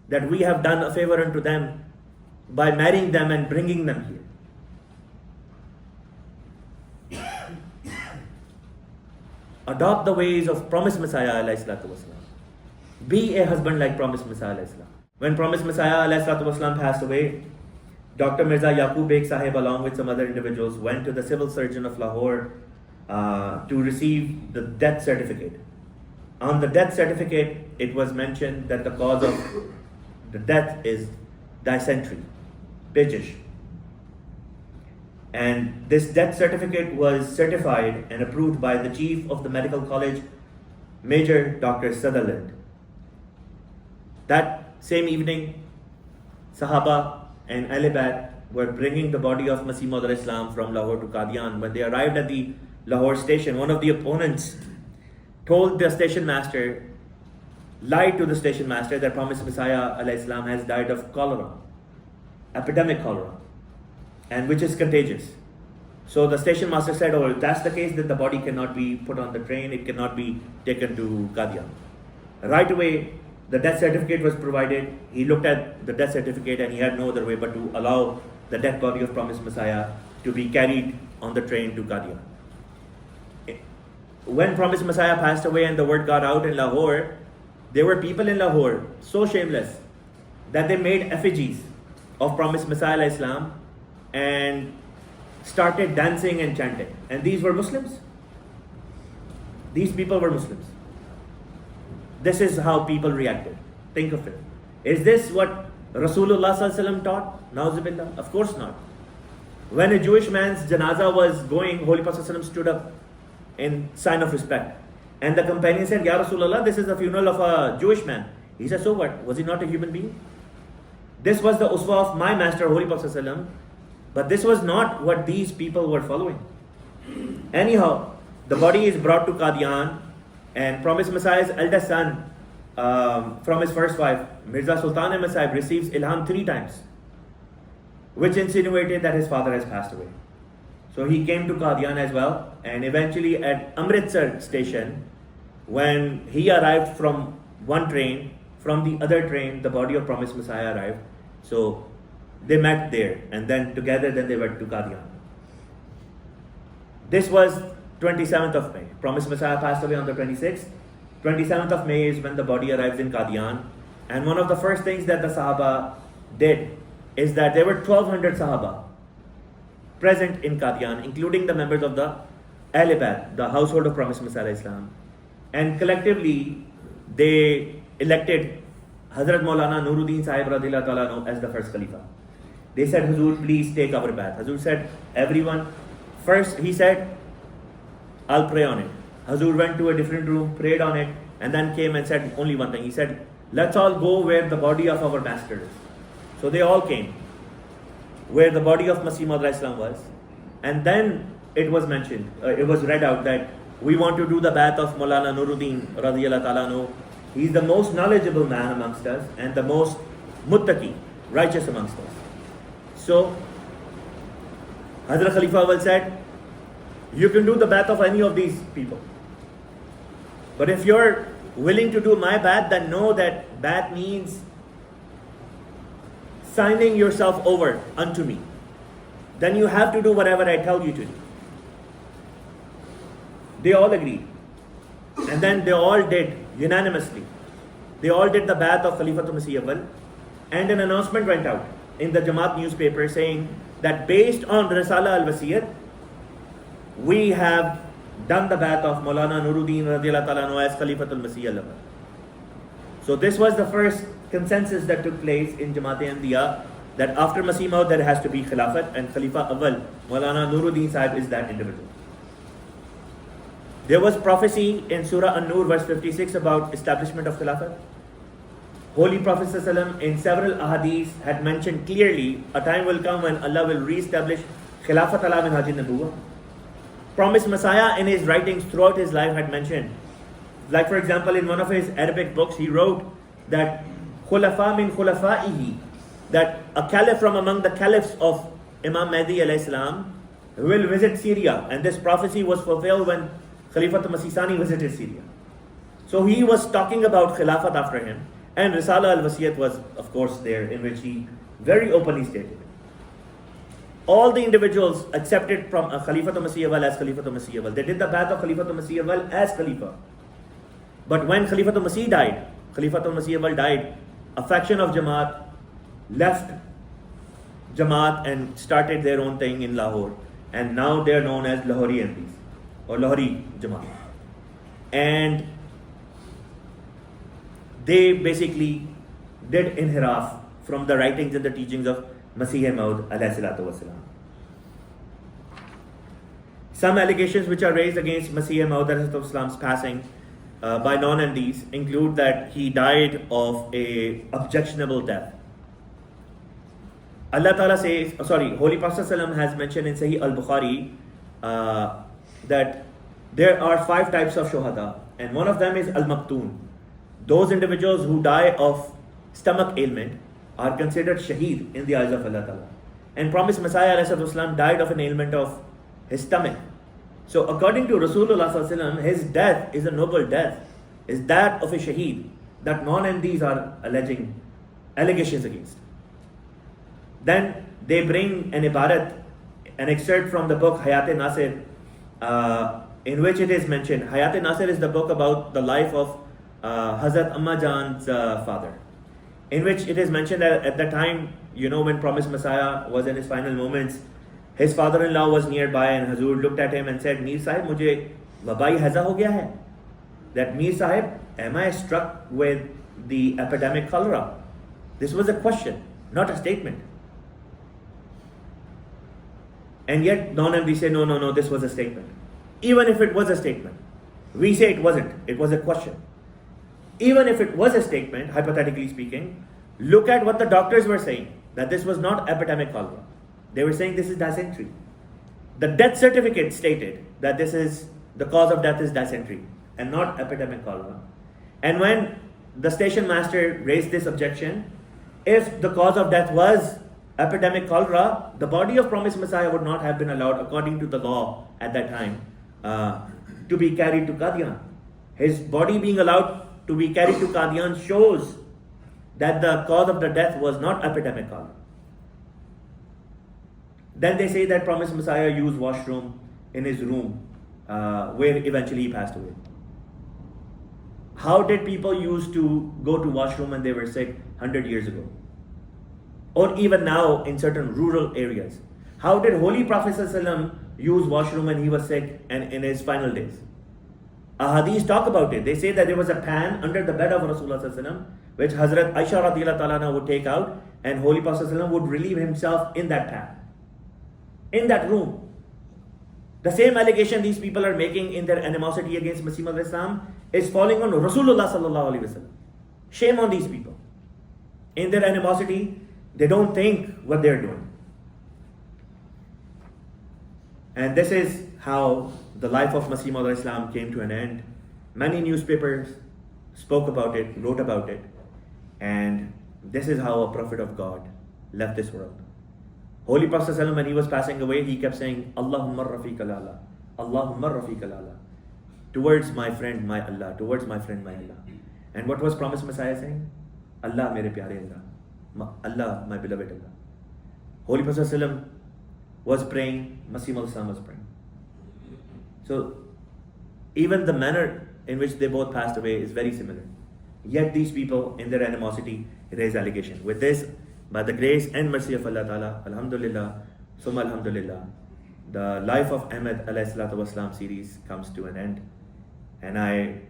That we have done a favor unto them by marrying them and bringing them here. Adopt the ways of promised Messiah alayhi salatu wasalam. Be a husband like promised Messiah alayhi salam. When promised Messiah alayhi salatu wasalam passed away, Dr. Mirza Yaqub Beg Sahib along with some other individuals went to the civil surgeon of Lahore to receive the death certificate. On the death certificate, it was mentioned that the cause of the death is dysentery, pejish. And this death certificate was certified and approved by the chief of the medical college, Major Dr. Sutherland. That same evening, Sahaba and Alibat were bringing the body of Masih Maud alayhi salam from Lahore to Qadian. When they arrived at the Lahore station, one of the opponents told the station master, lied to the station master that promised Messiah alayhi salam has died of cholera, epidemic cholera, and which is contagious. So the station master said, oh, if that's the case, then the body cannot be put on the train, it cannot be taken to Qadian. Right away, the death certificate was provided. He looked at the death certificate and he had no other way but to allow the dead body of promised Messiah to be carried on the train to Qadian. When promised Messiah passed away and the word got out in Lahore, there were people in Lahore so shameless that they made effigies of promised Messiah alayhi salam and started dancing and chanting. And these were Muslims. These people were Muslims. This is how people reacted. Think of it. Is this what Rasulullah sallallahu alaihi wasallam taught? Na'uzubillah? Of course not. When a Jewish man's janaza was going, Holy Prophet sallallahu alaihi wasallam stood up in sign of respect. And the companion said, Ya Rasulullah, this is the funeral of a Jewish man. He said, so what? Was he not a human being? This was the uswa of my master, Holy Prophet sallallahu alaihi wasallam. But this was not what these people were following. Anyhow, the body is brought to Qadian, and promised Messiah's eldest son from his first wife, Mirza Sultan Ahmad Sahib, receives ilham 3 times, which insinuated that his father has passed away. So he came to Qadian as well, and eventually at Amritsar station, when he arrived from one train, from the other train, the body of promised Messiah arrived. So they met there, and then together they went to Qadian. This was 27th of May. Promised Messiah passed away on the 26th. 27th of May is when the body arrives in Qadian. And one of the first things that the Sahaba did is that there were 1200 Sahaba present in Qadian, including the members of the Ahl Bayt, the household of Promised Messiah Islam, and collectively they elected Hazrat Maulana Nuruddin Sahib radhiyallahu ta'ala anhu as the first Khalifa. They said, Hazur, please take our bath. Hazur said, everyone, first he said, I'll pray on it. Hazur went to a different room, prayed on it, and then came and said only one thing. He said, let's all go where the body of our master is. So they all came where the body of Masih Maud Islam was. And then it was mentioned, it was read out that we want to do the bath of Maulana Nuruddin radhiyallahu ta'ala anhu. He's the most knowledgeable man amongst us and the most muttaqi, righteous amongst us. So Hazrat Khalifa Awal said, you can do the bath of any of these people. But if you're willing to do my bath, then know that bath means signing yourself over unto me. Then you have to do whatever I tell you to do. They all agreed. And then they all did unanimously. They all did the bath of Khalifatul Masih Awal, and an announcement went out in the Jamaat newspaper saying that based on Risala al-Wasiyat, we have done the bath of Maulana Nuruddin radhiyallahu ta'ala anhu as Khalifatul Masih Awal. So this was the first consensus that took place in Jamaat-e-Anbiya, that after Masih Maud there has to be Khilafat, and Khalifa Awal, Maulana Nuruddin Sahib, is that individual. There was prophecy in Surah An-Nur verse 56 about establishment of Khilafat. Holy Prophet ﷺ in several ahadith had mentioned clearly a time will come when Allah will re-establish Khilafat ala minhaj an-nubuwwah. Promised Messiah in his writings throughout his life had mentioned, like for example in one of his Arabic books he wrote that khulafa min khulafaihi, that a caliph from among the caliphs of Imam Mahdi alayhi salam will visit Syria, and this prophecy was fulfilled when Khalifatul Masih Sani visited Syria. So he was talking about Khilafat after him, and Risala al-Wasiyat was of course there, in which he very openly stated. All the individuals accepted from Khalifatul Masih Awal as Khalifatul Masih Awal. They did the bath of Khalifatul Masih Awal as Khalifa. But when Khalifatul Masih died, Khalifatul Masih Awal died, a faction of Jamaat left Jamaat and started their own thing in Lahore. And now they are known as Lahorians or Lahori Jamaat. And they basically did inhiraf from the writings and the teachings of Masih Maud alayhi salatu wasalam. Some allegations which are raised against Masih Maud alayhi salatu wasalam's passing by non-MDs include that he died of a objectionable death. Allah Ta'ala says, Holy Prophet ﷺ has mentioned in Sahih al-Bukhari that there are 5 types of shuhada, and one of them is al-maqtoon. Those individuals who die of stomach ailment are considered shaheed in the eyes of Allah Ta'ala. And promised Messiah ﷺ died of an ailment of his stomach. So according to Rasulullah ﷺ, his death is a noble death, is that of a shaheed that non-MDs are alleging allegations against. Then they bring an ibarat, an excerpt from the book Hayat Nasir, in which it is mentioned. Hayat Nasir is the book about the life of Hazrat Amma Jan's father, in which it is mentioned that at the time, when Promised Messiah was in his final moments, his father-in-law was nearby, and Hazur looked at him and said, Mir Sahib, mujhe wabai haza ho gaya hai. That Mir Sahib, am I struck with the epidemic cholera? This was a question, not a statement. And yet non-MD say, no, this was a statement. Even if it was a statement, we say it wasn't, it was a question. Even if it was a statement, hypothetically speaking, look at what the doctors were saying, that this was not epidemic cholera. They were saying this is dysentery. The death certificate stated that the cause of death is dysentery and not epidemic cholera. And when the station master raised this objection, if the cause of death was epidemic cholera, the body of Promised Messiah would not have been allowed, according to the law at that time, to be carried to Qadian. His body being allowed to be carried to Qadian shows that the cause of the death was not epidemic cholera. Then they say that Promised Messiah used washroom in his room, where eventually he passed away. How did people used to go to washroom when they were sick 100 years ago? Or even now in certain rural areas? How did Holy Prophet ﷺ use washroom when he was sick and in his final days. Ahadith talk about it. They say that there was a pan under the bed of Rasulullah sallallahu alaihi wasallam, which Hazrat Aisha radhiyallahu ta'ala anha would take out, and Holy Prophet sallallahu alaihi wasallam would relieve himself in that pan, in that room. The same allegation these people are making in their animosity against Masih al-Islam is falling on Rasulullah sallallahu alaihi wasallam. Shame on these people. In their animosity, they don't think what they're doing. And this is how the life of Masih al-Islam came to an end. Many newspapers spoke about it, wrote about it, and this is how a prophet of God left this world. Holy Prophet ﷺ, when he was passing away, he kept saying, Allahumma rafiq al-ala, Allahumma rafiq al-ala, towards my friend, my Allah, towards my friend, my Allah. And what was promised Messiah saying? Allah, mere pyare Allah, Allah, my beloved Allah. Holy Prophet ﷺ was praying, Masih al-Islam was praying. So, even the manner in which they both passed away is very similar. Yet these people, in their animosity, raise allegation. With this, by the grace and mercy of Allah Ta'ala, Alhamdulillah, Summa Alhamdulillah, the life of Ahmad alayhi salatu wasalam series comes to an end. And I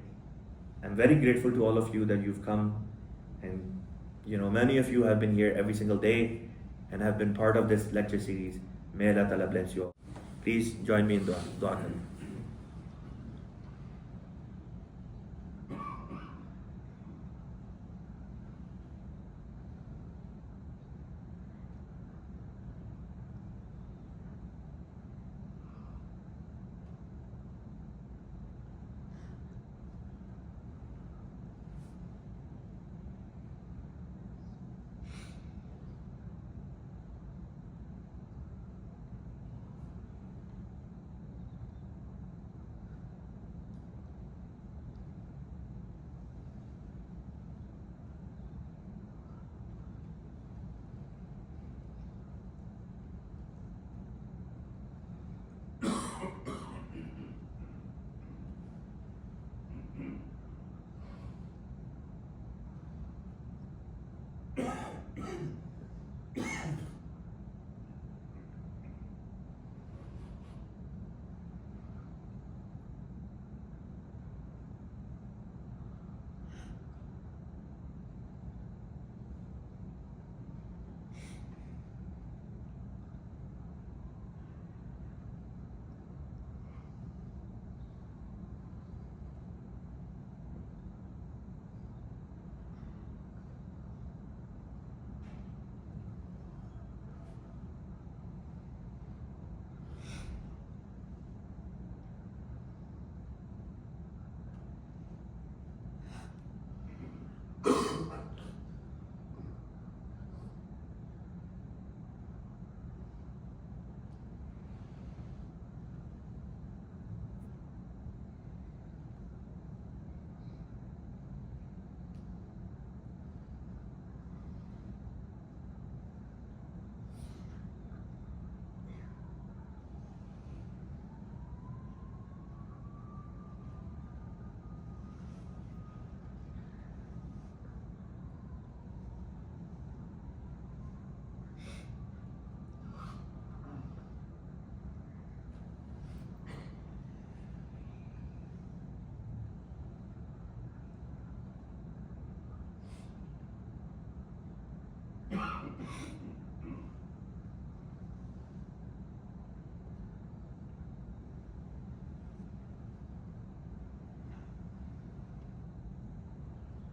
am very grateful to all of you that you've come. And many of you have been here every single day and have been part of this lecture series. May Allah Ta'ala bless you all. Please join me in dua. Dua kareem.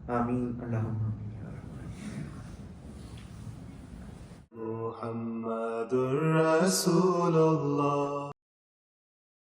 Ameen. Allahumma ameen. Muhammadur Rasulullah.